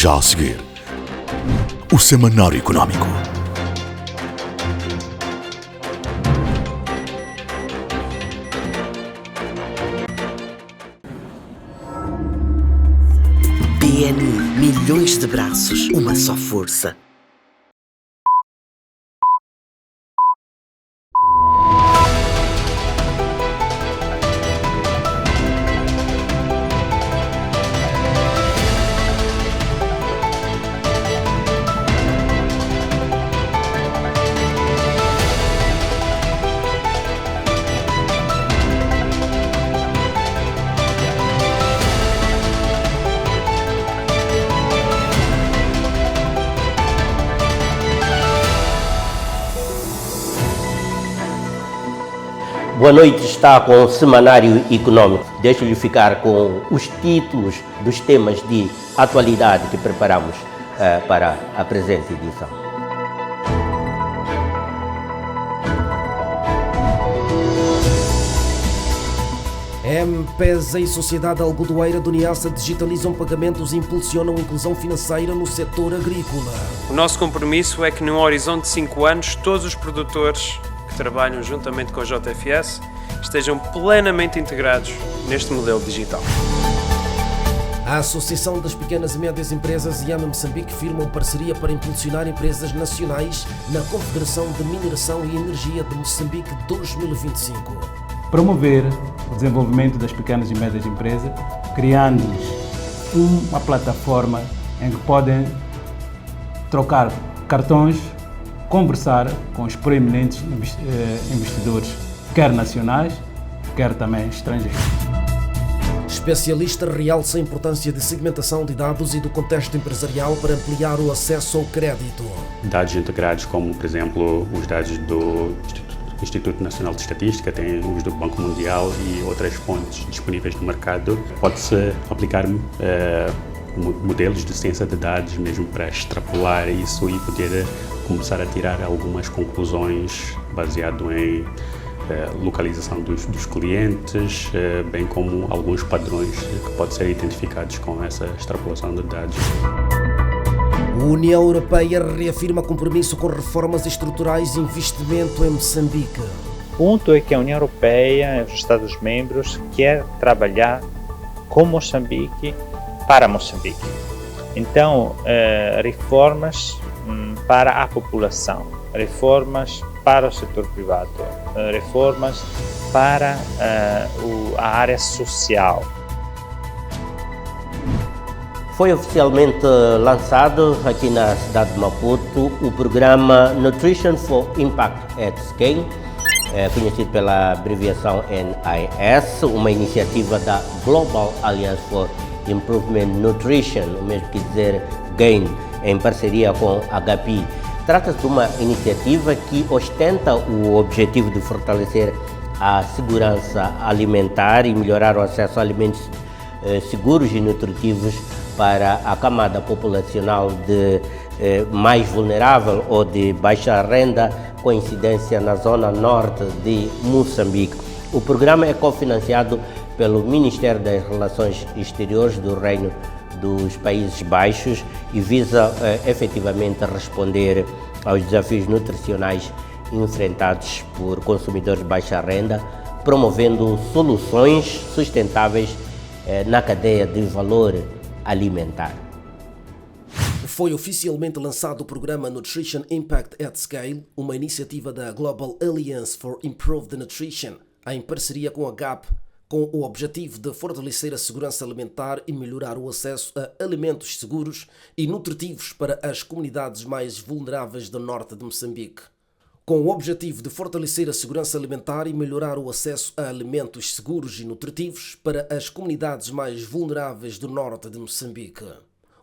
Já a seguir, o Semanário Económico. BNI, milhões de braços, uma só força. Boa noite, está com o Semanário Económico. Deixo-lhe ficar com os títulos dos temas de atualidade que preparamos para a presente edição. M-Pesa e Sociedade Algodoeira do Niassa digitalizam pagamentos e impulsionam a inclusão financeira no setor agrícola. O nosso compromisso é que num horizonte de 5 anos todos os produtores que trabalham juntamente com a JFS estejam plenamente integrados neste modelo digital. A Associação das Pequenas e Médias Empresas e AMA Moçambique firmam parceria para impulsionar empresas nacionais na Confederação de Mineração e Energia de Moçambique 2025. Promover o desenvolvimento das pequenas e médias empresas, criando-lhes uma plataforma em que podem trocar cartões, conversar com os proeminentes investidores, quer nacionais, quer também estrangeiros. Especialista realça a importância de segmentação de dados e do contexto empresarial para ampliar o acesso ao crédito. Dados integrados como, por exemplo, os dados do Instituto Nacional de Estatística, tem os do Banco Mundial e outras fontes disponíveis no mercado. Pode-se aplicar modelos de ciência de dados mesmo para extrapolar isso e poder começar a tirar algumas conclusões baseado em localização dos clientes, bem como alguns padrões que podem ser identificados com essa extrapolação de dados. A União Europeia reafirma compromisso com reformas estruturais e investimento em Moçambique. O ponto é que a União Europeia e os Estados-membros querem trabalhar com Moçambique para Moçambique. Então, reformas para a população, reformas para o setor privado, reformas para a área social. Foi oficialmente lançado aqui na cidade de Maputo o programa Nutrition for Impact at Scale, conhecido pela abreviação NIS, uma iniciativa da Global Alliance for Improvement Nutrition, o mesmo que dizer GAIN, em parceria com HPI. Trata-se de uma iniciativa que ostenta o objetivo de fortalecer a segurança alimentar e melhorar o acesso a alimentos seguros e nutritivos para a camada populacional mais vulnerável ou de baixa renda, com incidência na zona norte de Moçambique. O programa é cofinanciado pelo Ministério das Relações Exteriores do Reino dos Países Baixos e visa efetivamente responder aos desafios nutricionais enfrentados por consumidores de baixa renda, promovendo soluções sustentáveis na cadeia de valor alimentar. Foi oficialmente lançado o programa Nutrition Impact at Scale, uma iniciativa da Global Alliance for Improved Nutrition, em parceria com a GAP, com o objetivo de fortalecer a segurança alimentar e melhorar o acesso a alimentos seguros e nutritivos para as comunidades mais vulneráveis do norte de Moçambique. Com o objetivo de fortalecer a segurança alimentar e melhorar o acesso a alimentos seguros e nutritivos para as comunidades mais vulneráveis do norte de Moçambique.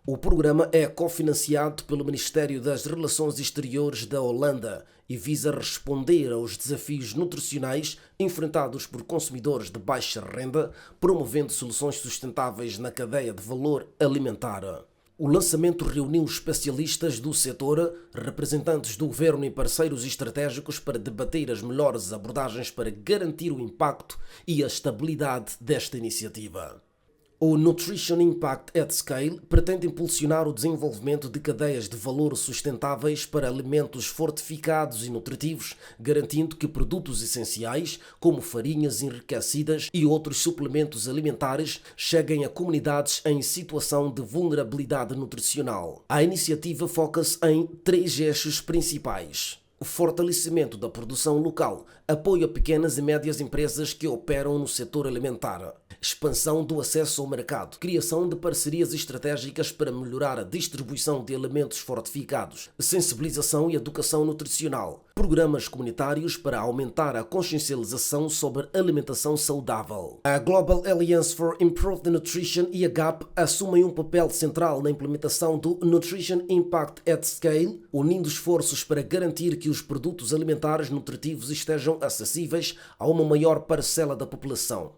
O programa é cofinanciado pelo Ministério das Relações Exteriores da Holanda e visa responder aos desafios nutricionais enfrentados por consumidores de baixa renda, promovendo soluções sustentáveis na cadeia de valor alimentar. O lançamento reuniu especialistas do setor, representantes do governo e parceiros estratégicos para debater as melhores abordagens para garantir o impacto e a estabilidade desta iniciativa. O Nutrition Impact at Scale pretende impulsionar o desenvolvimento de cadeias de valor sustentáveis para alimentos fortificados e nutritivos, garantindo que produtos essenciais, como farinhas enriquecidas e outros suplementos alimentares, cheguem a comunidades em situação de vulnerabilidade nutricional. A iniciativa foca-se em 3 eixos principais: o fortalecimento da produção local, apoio a pequenas e médias empresas que operam no setor alimentar, expansão do acesso ao mercado, criação de parcerias estratégicas para melhorar a distribuição de alimentos fortificados, sensibilização e educação nutricional, programas comunitários para aumentar a consciencialização sobre alimentação saudável. A Global Alliance for Improved Nutrition e a GAP assumem um papel central na implementação do Nutrition Impact at Scale, unindo esforços para garantir que os produtos alimentares nutritivos estejam acessíveis a uma maior parcela da população.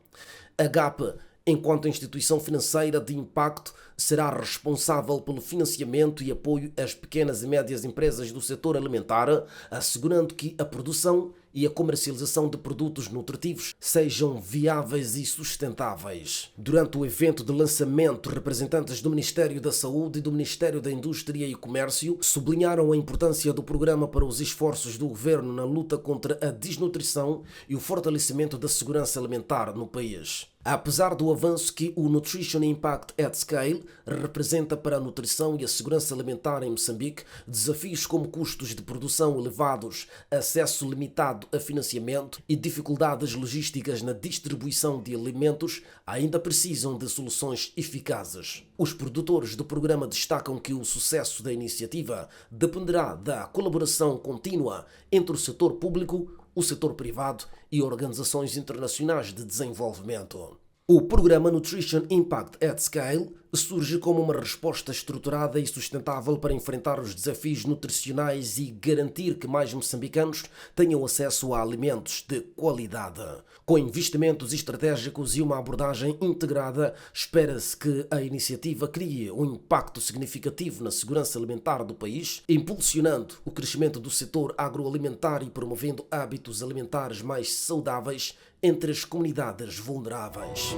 A GAP, enquanto instituição financeira de impacto, será responsável pelo financiamento e apoio às pequenas e médias empresas do setor alimentar, assegurando que a produção e a comercialização de produtos nutritivos sejam viáveis e sustentáveis. Durante o evento de lançamento, representantes do Ministério da Saúde e do Ministério da Indústria e Comércio sublinharam a importância do programa para os esforços do governo na luta contra a desnutrição e o fortalecimento da segurança alimentar no país. Apesar do avanço que o Nutrition Impact at Scale representa para a nutrição e a segurança alimentar em Moçambique, desafios como custos de produção elevados, acesso limitado a financiamento e dificuldades logísticas na distribuição de alimentos ainda precisam de soluções eficazes. Os produtores do programa destacam que o sucesso da iniciativa dependerá da colaboração contínua entre o setor público, o setor privado e organizações internacionais de desenvolvimento. O programa Nutrition Impact at Scale surge como uma resposta estruturada e sustentável para enfrentar os desafios nutricionais e garantir que mais moçambicanos tenham acesso a alimentos de qualidade. Com investimentos estratégicos e uma abordagem integrada, espera-se que a iniciativa crie um impacto significativo na segurança alimentar do país, impulsionando o crescimento do setor agroalimentar e promovendo hábitos alimentares mais saudáveis entre as comunidades vulneráveis.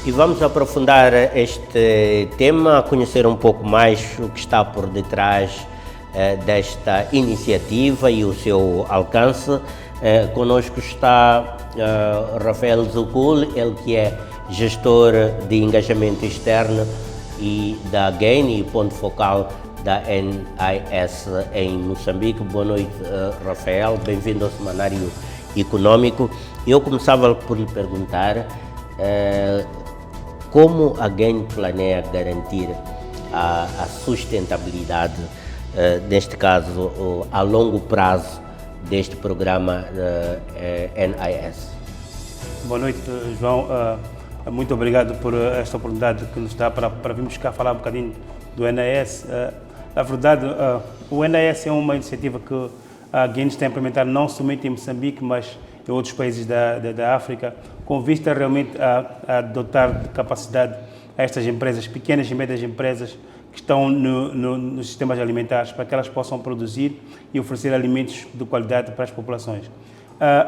E vamos aprofundar este tema, conhecer um pouco mais o que está por detrás desta iniciativa e o seu alcance. Conosco está Rafael Zucul, ele que é gestor de engajamento externo e da GAIN e ponto focal da NIS em Moçambique. Boa noite, Rafael, bem-vindo ao Semanário Econômico. Eu começava por lhe perguntar como a GAIN planeia garantir a sustentabilidade, neste caso, a longo prazo, deste programa NIS. Boa noite, João. Muito obrigado por esta oportunidade que nos dá para virmos cá falar um bocadinho do NIS. Na verdade, o NIS é uma iniciativa que a GAIN está a implementar não somente em Moçambique, mas em outros países da África, com vista realmente a dotar de capacidade a estas empresas, pequenas e médias empresas que estão nos sistemas alimentares, para que elas possam produzir e oferecer alimentos de qualidade para as populações.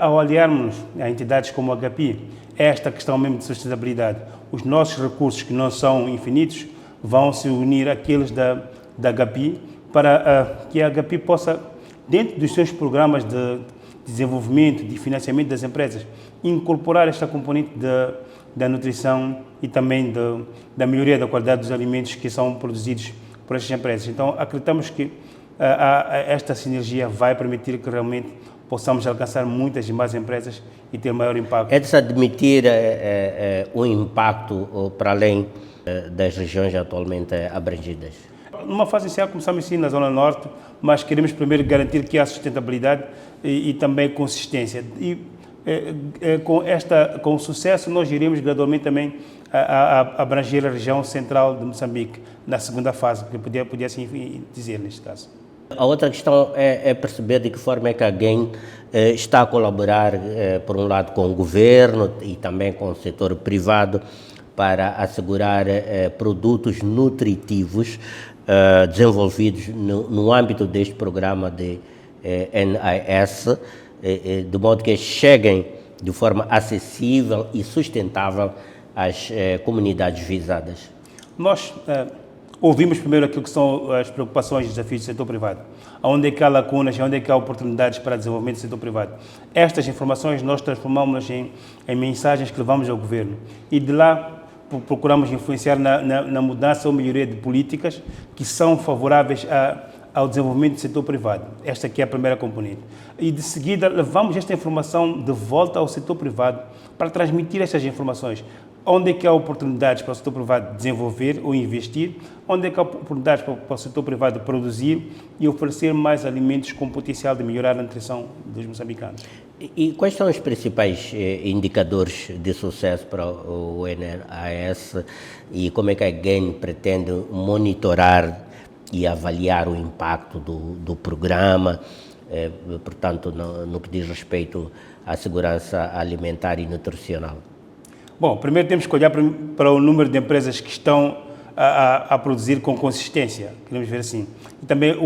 Ao olharmos a entidades como a GAPI, esta questão mesmo de sustentabilidade, os nossos recursos, que não são infinitos, vão se unir àqueles da GAPI, para que a GAPI possa, dentro dos seus programas de desenvolvimento, de financiamento das empresas, incorporar esta componente da nutrição e também da melhoria da qualidade dos alimentos que são produzidos por estas empresas. Então, acreditamos que esta sinergia vai permitir que realmente possamos alcançar muitas e mais empresas e ter maior impacto. É de se admitir o impacto para além das regiões atualmente abrangidas? Numa fase inicial, começamos sim na Zona Norte, mas queremos primeiro garantir que há sustentabilidade e também consistência. E com o sucesso, nós iremos gradualmente também a abranger a região central de Moçambique, na segunda fase, que podia assim dizer neste caso. A outra questão é perceber de que forma é que a GAIN está a colaborar, por um lado, com o governo e também com o setor privado para assegurar produtos nutritivos desenvolvidos no âmbito deste programa de NIS, de modo que cheguem de forma acessível e sustentável às comunidades visadas? Nós ouvimos primeiro aquilo que são as preocupações e desafios do setor privado, onde é que há lacunas, onde é que há oportunidades para desenvolvimento do setor privado. Estas informações nós transformamos em mensagens que levamos ao governo e de lá procuramos influenciar na mudança ou melhoria de políticas que são favoráveis ao desenvolvimento do setor privado. Esta aqui é a primeira componente. E de seguida levamos esta informação de volta ao setor privado para transmitir estas informações. Onde é que há oportunidades para o setor privado desenvolver ou investir, onde é que há oportunidades para o setor privado produzir e oferecer mais alimentos com potencial de melhorar a nutrição dos moçambicanos. E quais são os principais indicadores de sucesso para o NRAS e como é que a GAIN pretende monitorar e avaliar o impacto do programa, portanto, no que diz respeito à segurança alimentar e nutricional? Bom, primeiro temos que olhar para o número de empresas que estão a produzir com consistência, queremos ver assim. E também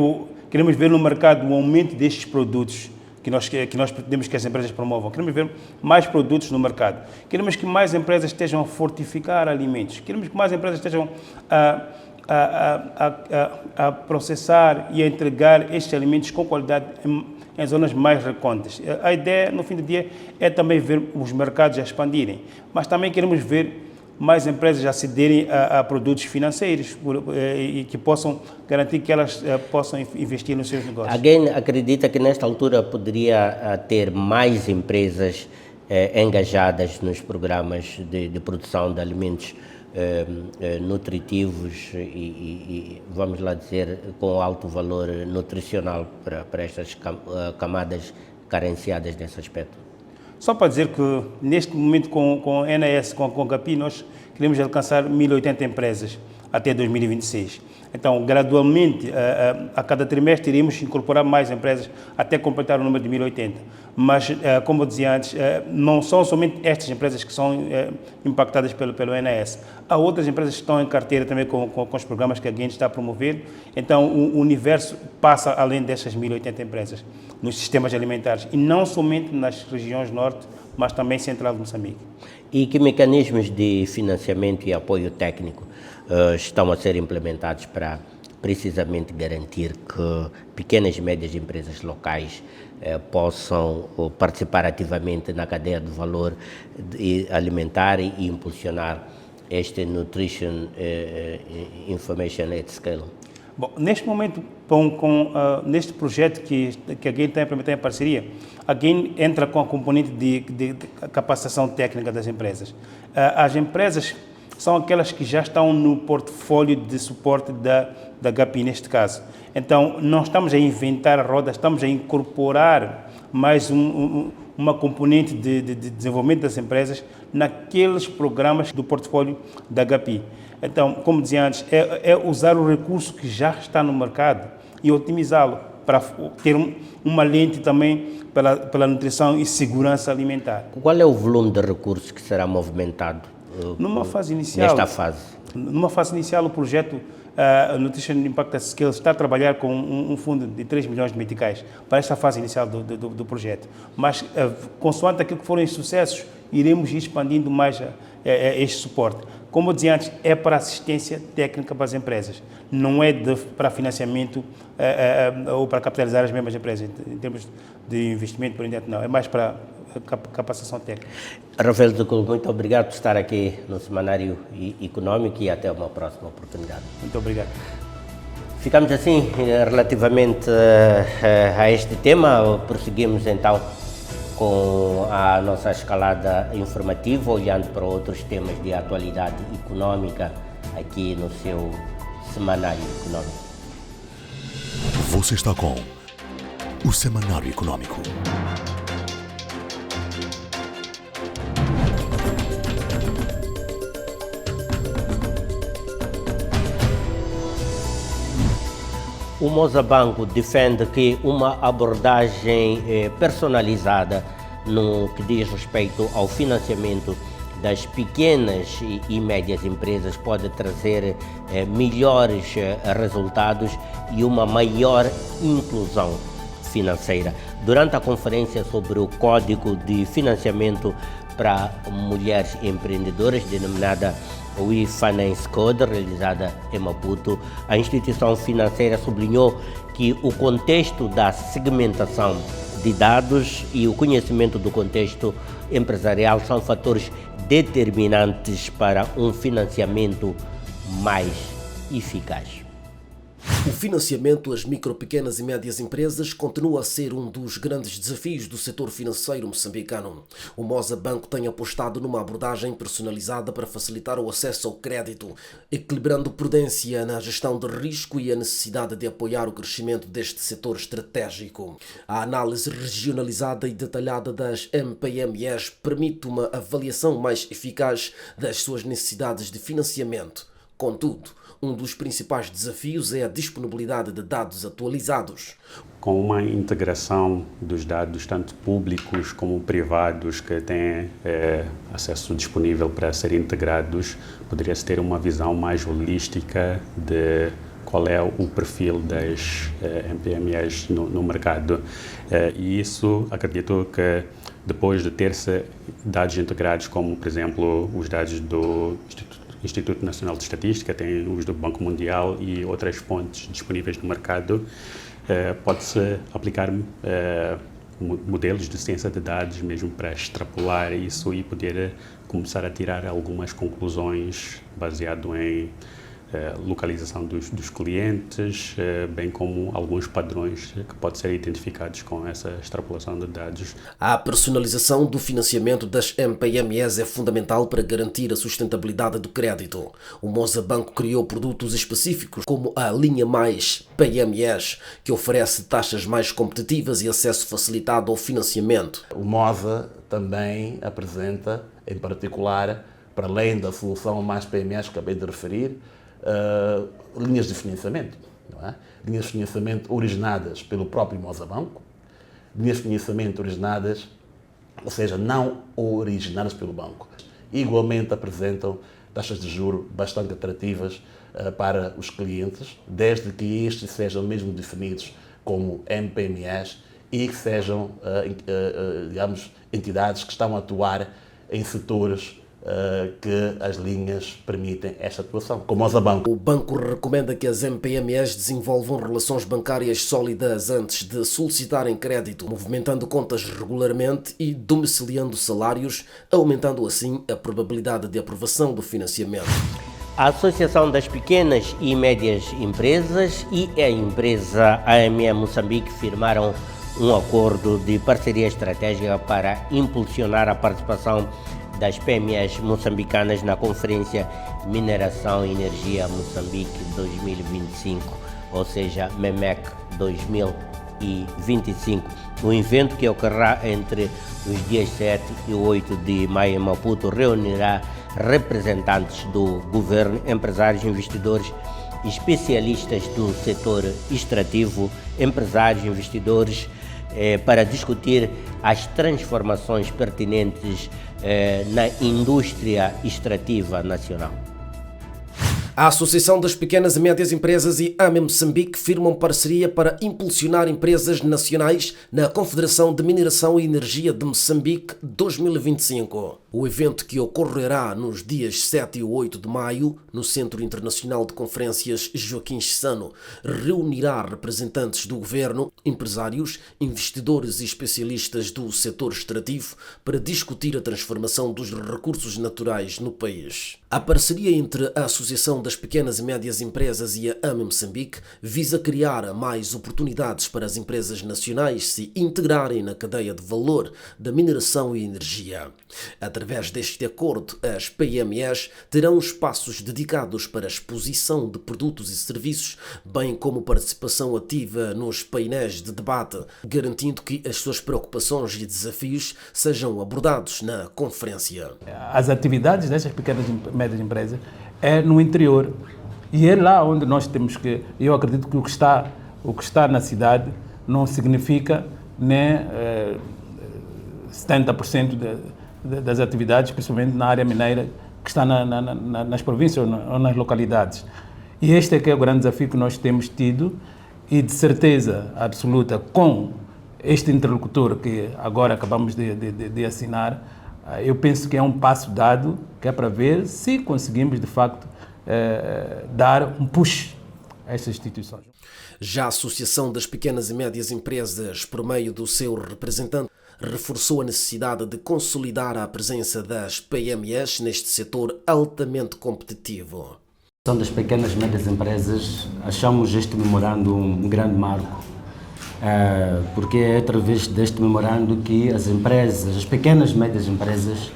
queremos ver no mercado o aumento destes produtos que nós pretendemos que as empresas promovam. Queremos ver mais produtos no mercado. Queremos que mais empresas estejam a fortificar alimentos. Queremos que mais empresas estejam a processar e a entregar estes alimentos com qualidade em zonas mais recônditas. A ideia, no fim do dia, é também ver os mercados a expandirem, mas também queremos ver mais empresas a acederem a produtos financeiros e que possam garantir que elas possam investir nos seus negócios. Alguém acredita que nesta altura poderia ter mais empresas engajadas nos programas de produção de alimentos nutritivos e, vamos lá dizer, com alto valor nutricional para estas camadas carenciadas nesse aspecto? Só para dizer que, neste momento, com a NAS, com a GAPI, nós queremos alcançar 1.080 empresas até 2026. Então, gradualmente, a cada trimestre, iremos incorporar mais empresas até completar o número de 1.080. Mas, como eu dizia antes, não são somente estas empresas que são impactadas pelo NAS. Há outras empresas que estão em carteira também com os programas que a GAIN está a promover. Então, o universo passa além dessas 1.080 empresas nos sistemas alimentares. E não somente nas regiões norte, mas também central de Moçambique. E que mecanismos de financiamento e apoio técnico estão a ser implementados para precisamente garantir que pequenas e médias empresas locais possam participar ativamente na cadeia de valor alimentar e impulsionar este Nutrition Information at Scale? Bom, neste momento, neste projeto que a GAIN está a implementar em parceria, a GAIN entra com a componente de capacitação técnica das empresas. As empresas são aquelas que já estão no portfólio de suporte da GAPI, neste caso. Então, não estamos a inventar a roda, estamos a incorporar mais uma componente de desenvolvimento das empresas naqueles programas do portfólio da GAPI. Então, como dizia antes, é usar o recurso que já está no mercado e otimizá-lo para ter uma lente também pela nutrição e segurança alimentar. Qual é o volume de recursos que será movimentado numa fase inicial? Nesta fase? Numa fase inicial, o projeto Nutrition Impact at Scale está a trabalhar com um fundo de 3 milhões de meticais para esta fase inicial do projeto. Mas, consoante aquilo que forem os sucessos, iremos ir expandindo mais este suporte. Como eu dizia antes, é para assistência técnica para as empresas, não é para financiamento ou para capitalizar as mesmas empresas, em termos de investimento, por exemplo, não, é mais para capacitação técnica. Rafael Zucul, muito obrigado por estar aqui no Semanário Econômico e até uma próxima oportunidade. Muito obrigado. Ficamos assim relativamente a este tema, prosseguimos então com a nossa escalada informativa, olhando para outros temas de atualidade econômica aqui no seu Semanário Econômico. Você está com o Semanário Econômico. O Mozabanco defende que uma abordagem personalizada no que diz respeito ao financiamento das pequenas e médias empresas pode trazer melhores resultados e uma maior inclusão financeira. Durante a conferência sobre o Código de Financiamento para mulheres empreendedoras, denominada We Finance Code, realizada em Maputo. A instituição financeira sublinhou que o contexto da segmentação de dados e o conhecimento do contexto empresarial são fatores determinantes para um financiamento mais eficaz. O financiamento às micro, pequenas e médias empresas continua a ser um dos grandes desafios do setor financeiro moçambicano. O Moza Banco tem apostado numa abordagem personalizada para facilitar o acesso ao crédito, equilibrando prudência na gestão de risco e a necessidade de apoiar o crescimento deste setor estratégico. A análise regionalizada e detalhada das MPMEs permite uma avaliação mais eficaz das suas necessidades de financiamento. Contudo, um dos principais desafios é a disponibilidade de dados atualizados. Com uma integração dos dados, tanto públicos como privados, que têm acesso disponível para serem integrados, poderia-se ter uma visão mais holística de qual é o perfil das MPMEs no mercado. E isso, acredito que depois de ter-se dados integrados, como, por exemplo, os dados do Instituto Nacional de Estatística, tem os do Banco Mundial e outras fontes disponíveis no mercado, pode-se aplicar modelos de ciência de dados mesmo para extrapolar isso e poder começar a tirar algumas conclusões baseado em localização dos clientes, bem como alguns padrões que podem ser identificados com essa extrapolação de dados. A personalização do financiamento das MPMEs é fundamental para garantir a sustentabilidade do crédito. O Moza Banco criou produtos específicos como a linha Mais PMEs, que oferece taxas mais competitivas e acesso facilitado ao financiamento. O Moza também apresenta, em particular, para além da solução Mais PMEs que acabei de referir, linhas de financiamento, não é? Linhas de financiamento originadas pelo próprio Moza Banco, linhas de financiamento originadas, ou seja, não originadas pelo banco. Igualmente apresentam taxas de juros bastante atrativas para os clientes, desde que estes sejam mesmo definidos como MPMEs e que sejam, digamos, entidades que estão a atuar em setores que as linhas permitem esta atuação, como o Banco. O banco recomenda que as MPMEs desenvolvam relações bancárias sólidas antes de solicitarem crédito, movimentando contas regularmente e domiciliando salários, aumentando assim a probabilidade de aprovação do financiamento. A Associação das Pequenas e Médias Empresas e a empresa AME Moçambique firmaram um acordo de parceria estratégica para impulsionar a participação das PMEs moçambicanas na Conferência Mineração e Energia Moçambique 2025, ou seja, MEMEC 2025. Um evento que ocorrerá entre os dias 7 e 8 de maio em Maputo reunirá representantes do governo, empresários, investidores, especialistas do setor extrativo, empresários, investidores, para discutir as transformações pertinentes na indústria extrativa nacional. A Associação das Pequenas e Médias Empresas e AME Moçambique firmam parceria para impulsionar empresas nacionais na Confederação de Mineração e Energia de Moçambique 2025. O evento, que ocorrerá nos dias 7 e 8 de maio no Centro Internacional de Conferências Joaquim Chissano, reunirá representantes do governo, empresários, investidores e especialistas do setor extrativo para discutir a transformação dos recursos naturais no país. A parceria entre a Associação das Pequenas e Médias Empresas e a AME Moçambique visa criar mais oportunidades para as empresas nacionais se integrarem na cadeia de valor da mineração e energia. Através deste acordo, as PMEs terão espaços dedicados para a exposição de produtos e serviços, bem como participação ativa nos painéis de debate, garantindo que as suas preocupações e desafios sejam abordados na conferência. As atividades destas pequenas e médias empresas é no interior, e é lá onde nós temos que, eu acredito que o que está na cidade não significa nem 70% das atividades, principalmente na área mineira, que está nas províncias ou nas localidades. E este é que é o grande desafio que nós temos tido, e de certeza absoluta com este interlocutor que agora acabamos de assinar, Eu penso que é um passo dado, que é para ver se conseguimos, de facto, dar um push a essas instituições. Já a Associação das Pequenas e Médias Empresas, por meio do seu representante, reforçou a necessidade de consolidar a presença das PMEs neste setor altamente competitivo. A Associação das Pequenas e Médias Empresas, achamos este memorando um grande marco, porque é através deste memorando que as empresas, as pequenas e médias empresas,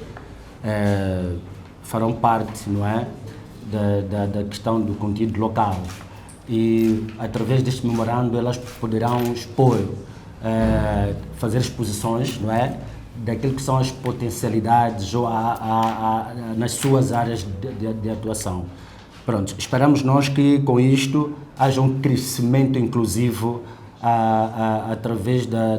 farão parte, não é, da questão do conteúdo local. E através deste memorando elas poderão expor, fazer exposições, não é, daquilo que são as potencialidades ou nas suas áreas de atuação. Pronto, esperamos nós que com isto haja um crescimento inclusivo através da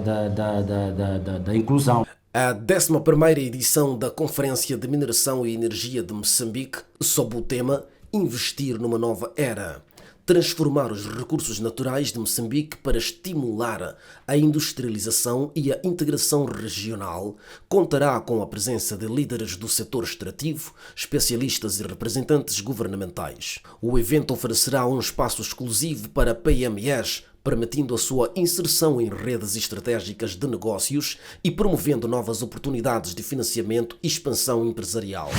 inclusão. A 11ª edição da Conferência de Mineração e Energia de Moçambique, sob o tema Investir numa Nova Era. Transformar os recursos naturais de Moçambique para estimular a industrialização e a integração regional, contará com a presença de líderes do setor extrativo, especialistas e representantes governamentais. O evento oferecerá um espaço exclusivo para PMEs, permitindo a sua inserção em redes estratégicas de negócios e promovendo novas oportunidades de financiamento e expansão empresarial.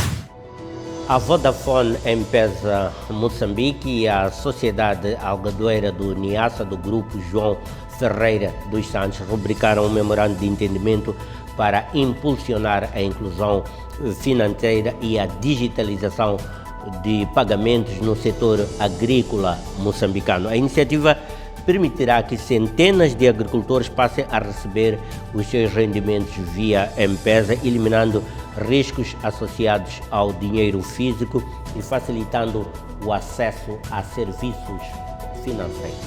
A Vodafone M-Pesa Moçambique e a Sociedade Algadoeira do Niassa do Grupo João Ferreira dos Santos rubricaram um memorando de entendimento para impulsionar a inclusão financeira e a digitalização de pagamentos no setor agrícola moçambicano. A iniciativa permitirá que centenas de agricultores passem a receber os seus rendimentos via M-Pesa, eliminando riscos associados ao dinheiro físico e facilitando o acesso a serviços financeiros.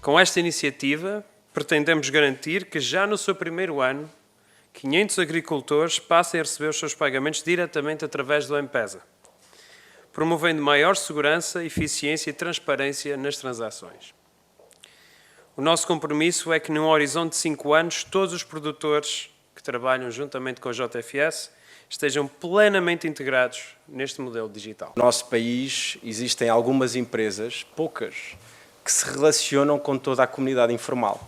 Com esta iniciativa, pretendemos garantir que já no seu primeiro ano, 500 agricultores passem a receber os seus pagamentos diretamente através do M-Pesa, promovendo maior segurança, eficiência e transparência nas transações. O nosso compromisso é que, num horizonte de 5 anos, todos os produtores que trabalham juntamente com a JFS estejam plenamente integrados neste modelo digital. No nosso país existem algumas empresas, poucas, que se relacionam com toda a comunidade informal,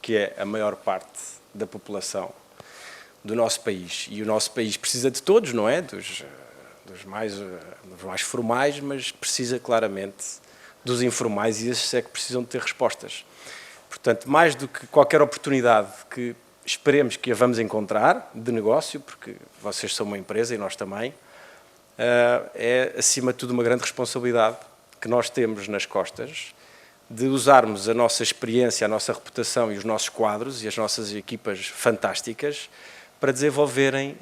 que é a maior parte da população do nosso país. E o nosso país precisa de todos, não é? Dos mais formais, mas precisa claramente dos informais e esses é que precisam de ter respostas. Portanto, mais do que qualquer oportunidade que esperemos que a vamos encontrar de negócio, porque vocês são uma empresa e nós também, é acima de tudo uma grande responsabilidade que nós temos nas costas de usarmos a nossa experiência, a nossa reputação e os nossos quadros e as nossas equipas fantásticas para desenvolverem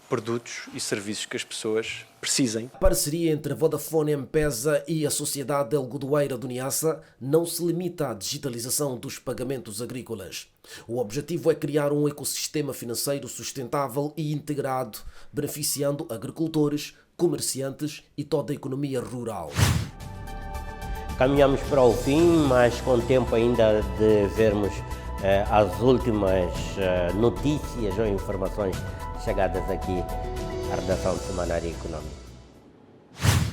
produtos e serviços que as pessoas precisem. A parceria entre a Vodafone M-Pesa e a Sociedade Algodoeira do Niassa não se limita à digitalização dos pagamentos agrícolas. O objetivo é criar um ecossistema financeiro sustentável e integrado, beneficiando agricultores, comerciantes e toda a economia rural. Caminhamos para o fim, mas com tempo ainda de vermos as últimas notícias ou informações chegadas aqui à redação do Semanário Econômico.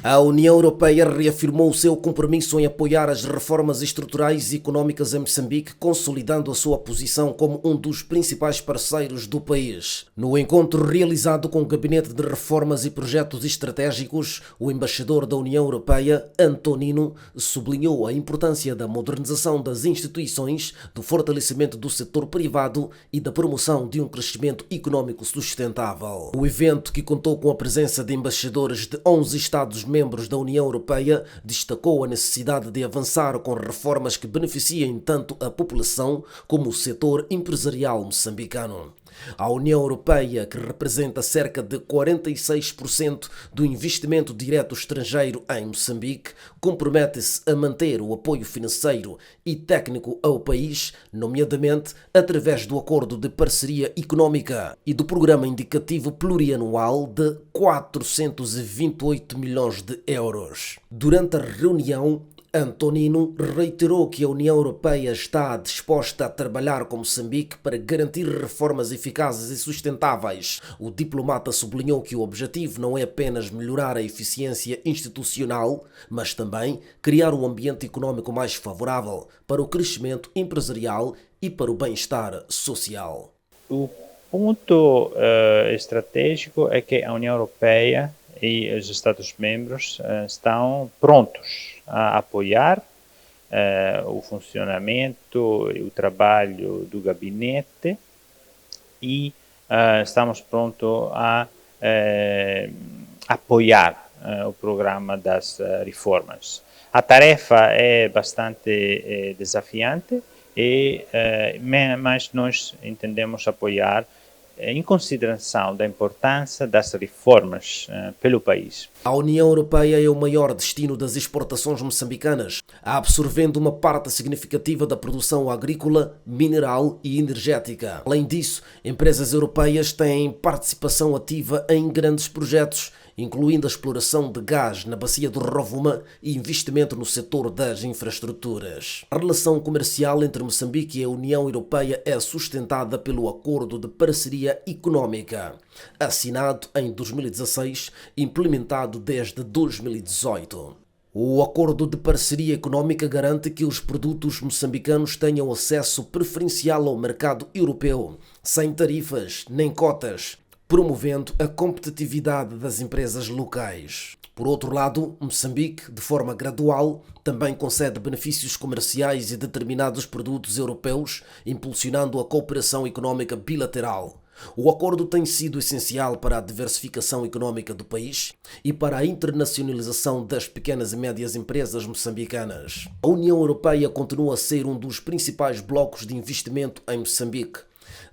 A União Europeia reafirmou o seu compromisso em apoiar as reformas estruturais e económicas em Moçambique, consolidando a sua posição como um dos principais parceiros do país. No encontro realizado com o Gabinete de Reformas e Projetos Estratégicos, o embaixador da União Europeia, Antonino, sublinhou a importância da modernização das instituições, do fortalecimento do setor privado e da promoção de um crescimento econômico sustentável. O evento, que contou com a presença de embaixadores de 11 Estados-membros da União Europeia, destacou a necessidade de avançar com reformas que beneficiem tanto a população como o setor empresarial moçambicano. A União Europeia, que representa cerca de 46% do investimento direto estrangeiro em Moçambique, compromete-se a manter o apoio financeiro e técnico ao país, nomeadamente através do Acordo de Parceria Económica e do Programa Indicativo Plurianual de 428 milhões de euros. Durante a reunião, Antonino reiterou que a União Europeia está disposta a trabalhar com Moçambique para garantir reformas eficazes e sustentáveis. O diplomata sublinhou que o objetivo não é apenas melhorar a eficiência institucional, mas também criar um ambiente econômico mais favorável para o crescimento empresarial e para o bem-estar social. O ponto estratégico é que a União Europeia e os Estados-membros estão prontos a apoiar o funcionamento e o trabalho do gabinete e estamos prontos a apoiar o programa das reformas. A tarefa é bastante desafiante, mas nós entendemos apoiar em consideração da importância das reformas pelo país. A União Europeia é o maior destino das exportações moçambicanas, absorvendo uma parte significativa da produção agrícola, mineral e energética. Além disso, empresas europeias têm participação ativa em grandes projetos, incluindo a exploração de gás na bacia do Rovuma e investimento no setor das infraestruturas. A relação comercial entre Moçambique e a União Europeia é sustentada pelo Acordo de Parceria Económica, assinado em 2016 e implementado desde 2018. O Acordo de Parceria Económica garante que os produtos moçambicanos tenham acesso preferencial ao mercado europeu, sem tarifas nem cotas, promovendo a competitividade das empresas locais. Por outro lado, Moçambique, de forma gradual, também concede benefícios comerciais a determinados produtos europeus, impulsionando a cooperação económica bilateral. O acordo tem sido essencial para a diversificação económica do país e para a internacionalização das pequenas e médias empresas moçambicanas. A União Europeia continua a ser um dos principais blocos de investimento em Moçambique.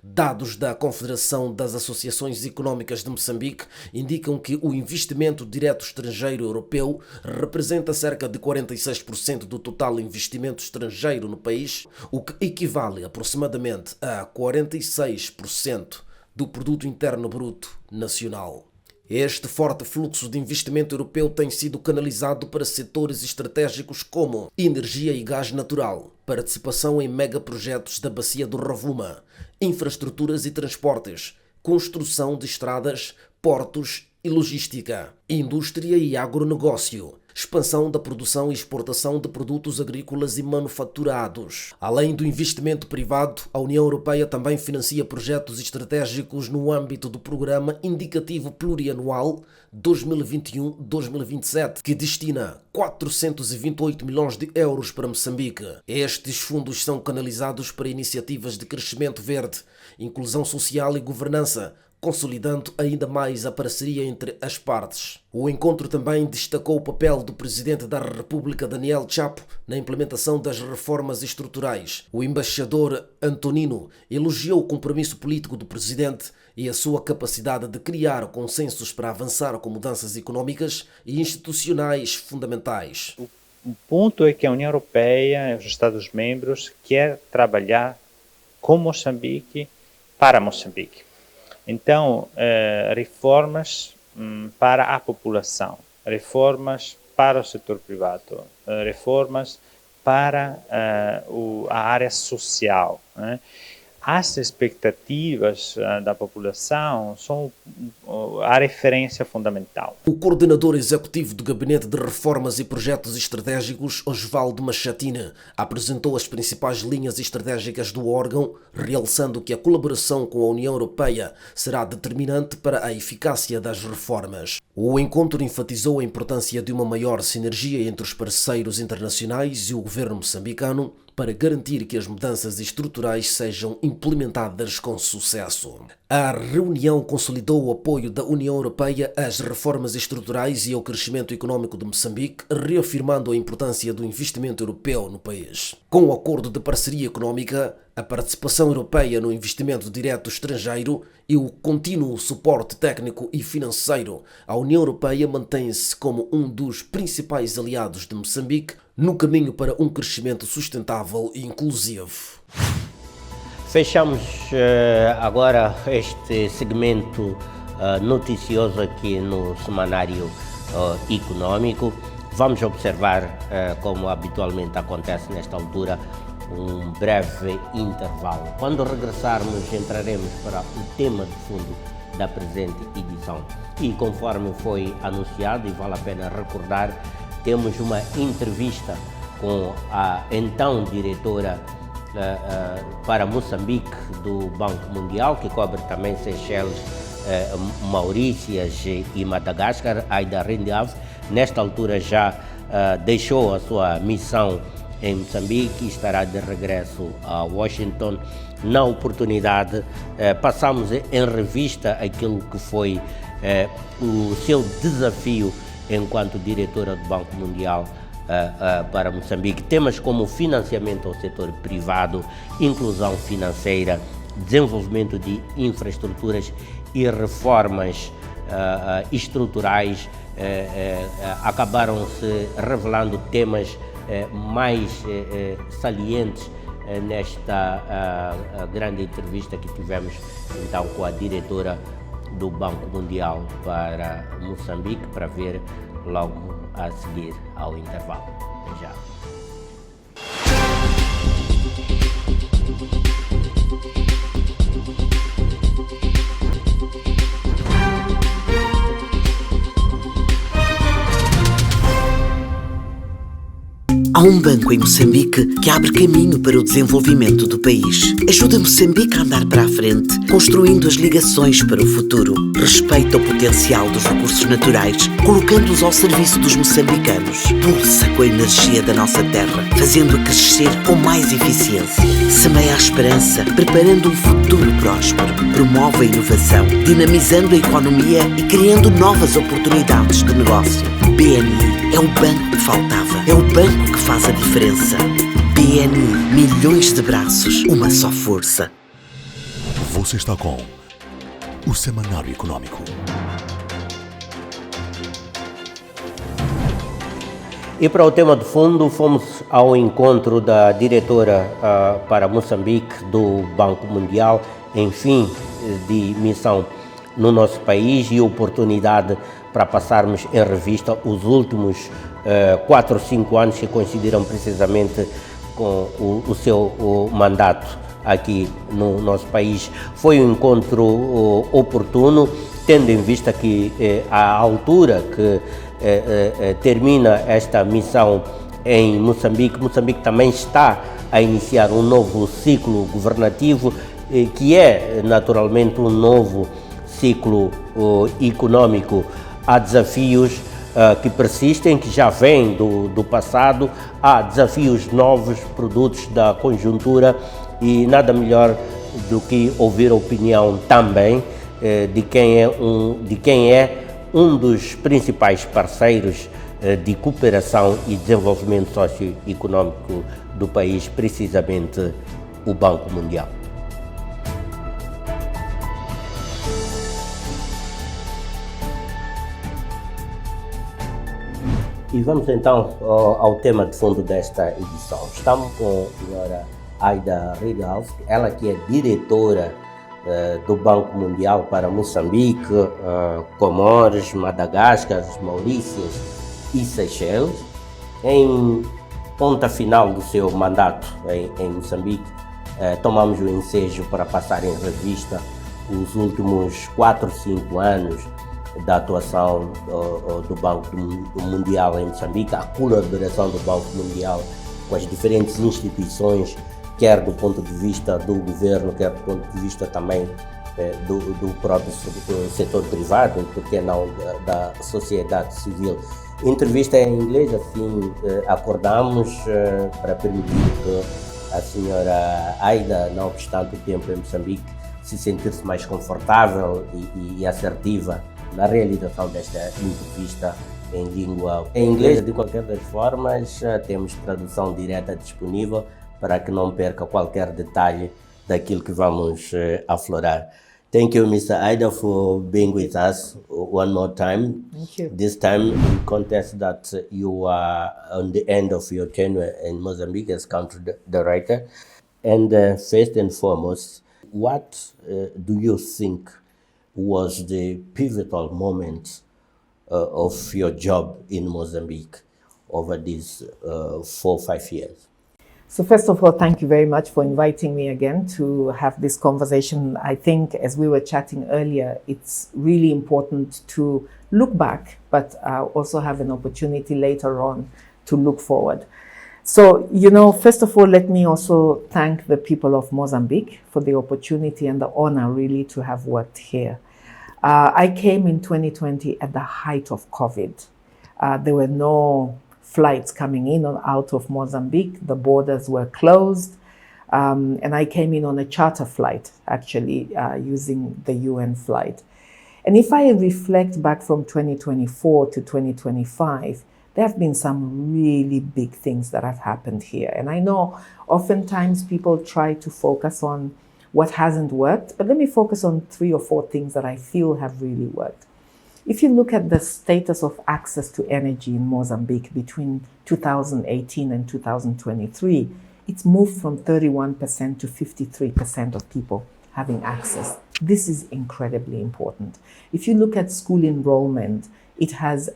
Dados da Confederação das Associações Económicas de Moçambique indicam que o investimento direto estrangeiro europeu representa cerca de 46% do total investimento estrangeiro no país, o que equivale aproximadamente a 46% do Produto Interno Bruto Nacional. Este forte fluxo de investimento europeu tem sido canalizado para setores estratégicos como energia e gás natural, participação em megaprojetos da bacia do Rovuma, infraestruturas e transportes, construção de estradas, portos e logística, indústria e agronegócio, expansão da produção e exportação de produtos agrícolas e manufaturados. Além do investimento privado, a União Europeia também financia projetos estratégicos no âmbito do Programa Indicativo Plurianual 2021-2027, que destina 428 milhões de euros para Moçambique. Estes fundos são canalizados para iniciativas de crescimento verde, inclusão social e governança, consolidando ainda mais a parceria entre as partes. O encontro também destacou o papel do Presidente da República, Daniel Chapo, na implementação das reformas estruturais. O embaixador Antonino elogiou o compromisso político do Presidente e a sua capacidade de criar consensos para avançar com mudanças econômicas e institucionais fundamentais. O ponto é que a União Europeia e os Estados-membros querem trabalhar com Moçambique para Moçambique. Então, reformas para a população, reformas para o setor privado, reformas para a área social, né? As expectativas da população são a referência fundamental. O coordenador executivo do Gabinete de Reformas e Projetos Estratégicos, Osvaldo Machatina, apresentou as principais linhas estratégicas do órgão, realçando que a colaboração com a União Europeia será determinante para a eficácia das reformas. O encontro enfatizou a importância de uma maior sinergia entre os parceiros internacionais e o governo moçambicano para garantir que as mudanças estruturais sejam implementadas com sucesso. A reunião consolidou o apoio da União Europeia às reformas estruturais e ao crescimento econômico de Moçambique, reafirmando a importância do investimento europeu no país. Com o acordo de parceria económica, a participação europeia no investimento direto estrangeiro e o contínuo suporte técnico e financeiro, a União Europeia mantém-se como um dos principais aliados de Moçambique no caminho para um crescimento sustentável e inclusivo. Fechamos agora este segmento noticioso aqui no Semanário Econômico Vamos observar, como habitualmente acontece nesta altura, um breve intervalo. Quando regressarmos, entraremos para o tema de fundo da presente edição. E conforme foi anunciado, e vale a pena recordar, temos uma entrevista com a então diretora para Moçambique do Banco Mundial, que cobre também Seychelles, Maurícias e Madagascar, Aida Rindiave. Nesta altura já deixou a sua missão em Moçambique e estará de regresso a Washington. Na oportunidade, passamos em revista aquilo que foi o seu desafio enquanto diretora do Banco Mundial para Moçambique. Temas como financiamento ao setor privado, inclusão financeira, desenvolvimento de infraestruturas e reformas estruturais acabaram se revelando temas mais salientes nesta grande entrevista que tivemos então com a diretora do Banco Mundial para Moçambique, para ver logo a seguir ao intervalo. Até já. Há um banco em Moçambique que abre caminho para o desenvolvimento do país. Ajuda Moçambique a andar para a frente, construindo as ligações para o futuro. Respeita o potencial dos recursos naturais, colocando-os ao serviço dos moçambicanos. Pulsa com a energia da nossa terra, fazendo-a crescer com mais eficiência. Semeia a esperança, preparando um futuro próspero. Promove a inovação, dinamizando a economia e criando novas oportunidades de negócio. BNI é o banco que faltava. É o banco que faz a diferença. BNI, milhões de braços, uma só força. Você está com o Semanário Econômico. E para o tema de fundo, fomos ao encontro da diretora para Moçambique do Banco Mundial, em fim de missão no nosso país, e oportunidade para passarmos em revista os últimos 4 ou 5 anos que coincidiram precisamente com o seu mandato aqui no nosso país. Foi um encontro oportuno, tendo em vista que à altura que termina esta missão em Moçambique, Moçambique também está a iniciar um novo ciclo governativo, que é naturalmente um novo ciclo econômico. Há desafios que persistem, que já vêm do passado, há desafios novos, produtos da conjuntura, e nada melhor do que ouvir a opinião também de quem é um dos principais parceiros de cooperação e desenvolvimento socioeconômico do país, precisamente o Banco Mundial. E vamos então ao tema de fundo desta edição. Estamos com a senhora Aida Rindiave, ela que é diretora do Banco Mundial para Moçambique, Comores, Madagascar, Maurícias e Seychelles. Em ponta final do seu mandato em Moçambique, tomamos o ensejo para passar em revista os últimos 4 ou 5 anos da atuação do Banco Mundial em Moçambique, a colaboração do Banco Mundial com as diferentes instituições, quer do ponto de vista do governo, quer do ponto de vista também do próprio setor privado, e por que não da sociedade civil. Entrevista em inglês, assim acordamos para permitir que a senhora Aida, não obstante o tempo em Moçambique, se sentisse mais confortável e assertiva na realização desta entrevista em língua em inglês. De qualquer das formas, temos tradução direta disponível para que não perca qualquer detalhe daquilo que vamos aflorar. Thank you, Mr. Aida, for being with us one more time. Thank you. This time, we contest that you are on the end of your tenure in Mozambique as country director. And first and foremost, what do you think was the pivotal moment of your job in Mozambique? over these 4 or 5 years? So first of all, thank you very much for inviting me again to have this conversation. I think, as we were chatting earlier, it's really important to look back, but also have an opportunity later on to look forward. So, first of all, let me also thank the people of Mozambique for the opportunity and the honor really to have worked here. I came in 2020 at the height of COVID. There were no flights coming in or out of Mozambique. The borders were closed. And I came in on a charter flight, actually, using the UN flight. And if I reflect back from 2024 to 2025, there have been some really big things that have happened here. And I know oftentimes people try to focus on what hasn't worked, but let me focus on 3 or 4 things that I feel have really worked. If you look at the status of access to energy in Mozambique between 2018 and 2023, it's moved from 31% to 53% of people having access. This is incredibly important. If you look at school enrollment, it has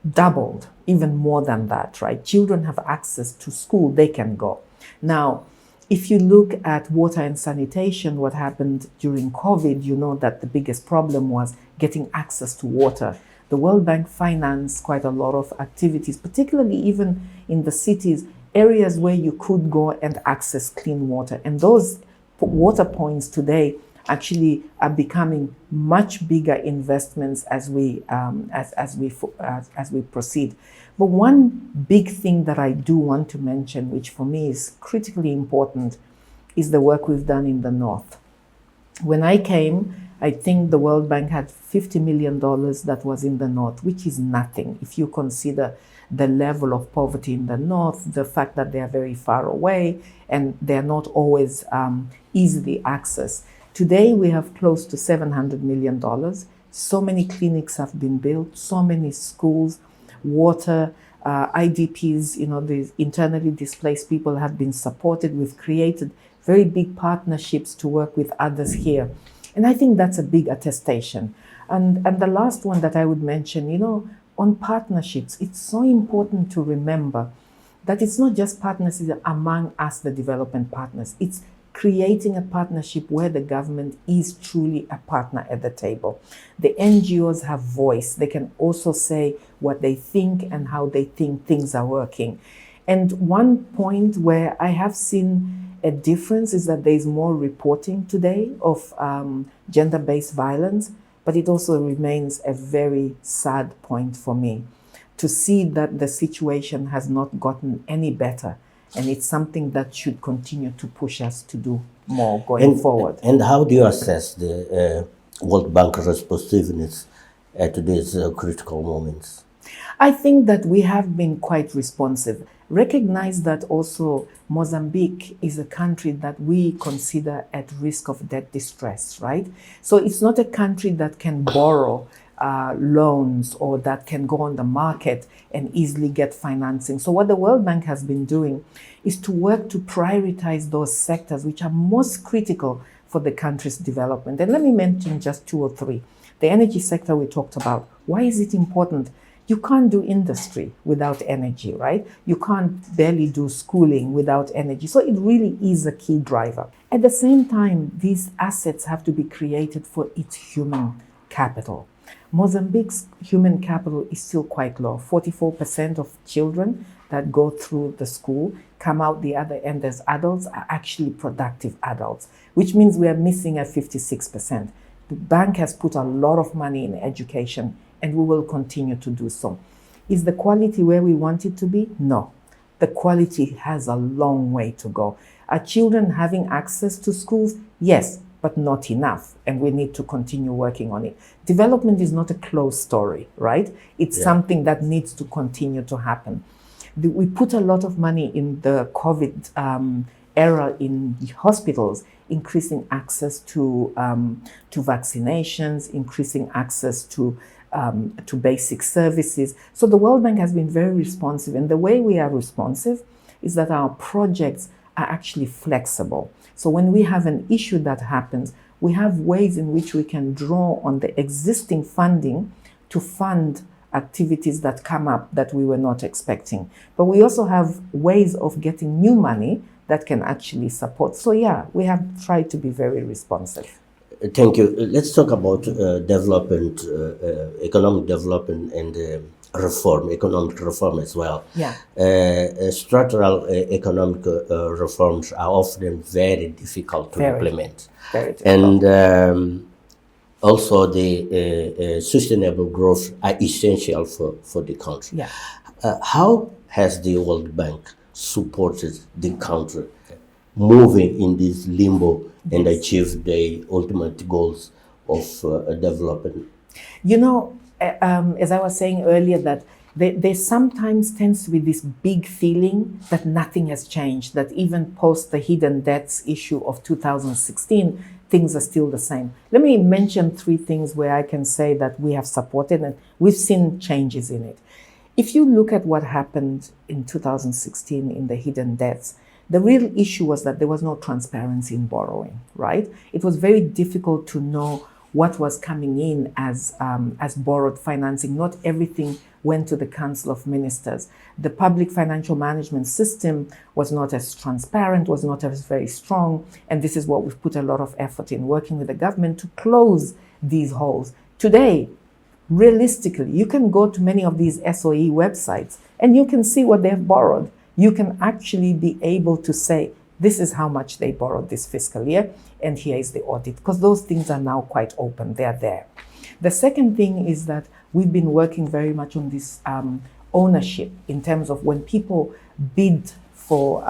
doubled, even more than that, right? Children have access to school, they can go. Now, if you look at water and sanitation, what happened during COVID, you know that the biggest problem was getting access to water. The World Bank financed quite a lot of activities, particularly even in the cities, areas where you could go and access clean water. And those water points today actually are becoming much bigger investments as we proceed. But one big thing that I do want to mention, which for me is critically important, is the work we've done in the north. When I came, I think the World Bank had $50 million that was in the north, which is nothing if you consider the level of poverty in the north, the fact that they are very far away and they're not always easily accessed. Today, we have close to $700 million. So many clinics have been built, so many schools, water, IDPs, the internally displaced people have been supported. We've created very big partnerships to work with others here. And I think that's a big attestation. And the last one that I would mention, on partnerships, it's so important to remember that it's not just partnerships among us, the development partners. It's creating a partnership where the government is truly a partner at the table. The NGOs have voice. They can also say what they think and how they think things are working. And one point where I have seen a difference is that there's more reporting today of gender-based violence, but it also remains a very sad point for me to see that the situation has not gotten any better. And it's something that should continue to push us to do more going forward. And how do you assess the World Bank responsiveness at these critical moments? I think that we have been quite responsive. Recognize that also Mozambique is a country that we consider at risk of debt distress, right? So it's not a country that can borrow loans or that can go on the market and easily get financing. So what the World Bank has been doing is to work to prioritize those sectors which are most critical for the country's development. And let me mention just 2 or 3. The energy sector we talked about. Why is it important? You can't do industry without energy, right? You can't barely do schooling without energy. So it really is a key driver. At the same time, these assets have to be created for its human capital. Mozambique's human capital is still quite low. 44% of children that go through the school come out the other end as adults are actually productive adults, which means we are missing at 56%. The bank has put a lot of money in education, and we will continue to do so. Is the quality where we want it to be? No. The quality has a long way to go. Are children having access to schools? Yes, but not enough, and we need to continue working on it. Development is not a closed story, right? It's something that needs to continue to happen. We put a lot of money in the COVID era in hospitals, increasing access to vaccinations, increasing access to basic services. So the World Bank has been very responsive, and the way we are responsive is that our projects are actually flexible. So when we have an issue that happens, we have ways in which we can draw on the existing funding to fund activities that come up that we were not expecting. But we also have ways of getting new money that can actually support. So yeah, we have tried to be very responsive. Thank you. Let's talk about development, economic development and reform, economic reform as well. Yeah. Structural economic reforms are often very difficult to implement. Very difficult. And also the sustainable growth are essential for the country. Yeah. How has the World Bank supported the country moving in this limbo and achieve the ultimate goals of development? You know, as I was saying earlier, that there sometimes tends to be this big feeling that nothing has changed, that even post the hidden debts issue of 2016, things are still the same. Let me mention 3 things where I can say that we have supported and we've seen changes in it. If you look at what happened in 2016 in the hidden debts, the real issue was that there was no transparency in borrowing, right? It was very difficult to know what was coming in as borrowed financing. Not everything went to the Council of Ministers. The public financial management system was not as transparent, was not as very strong, and this is what we've put a lot of effort in, working with the government to close these holes. Today, realistically, you can go to many of these SOE websites and you can see what they've borrowed. You can actually be able to say, this is how much they borrowed this fiscal year, and here is the audit, because those things are now quite open, they're there. The second thing is that we've been working very much on this ownership in terms of when people bid for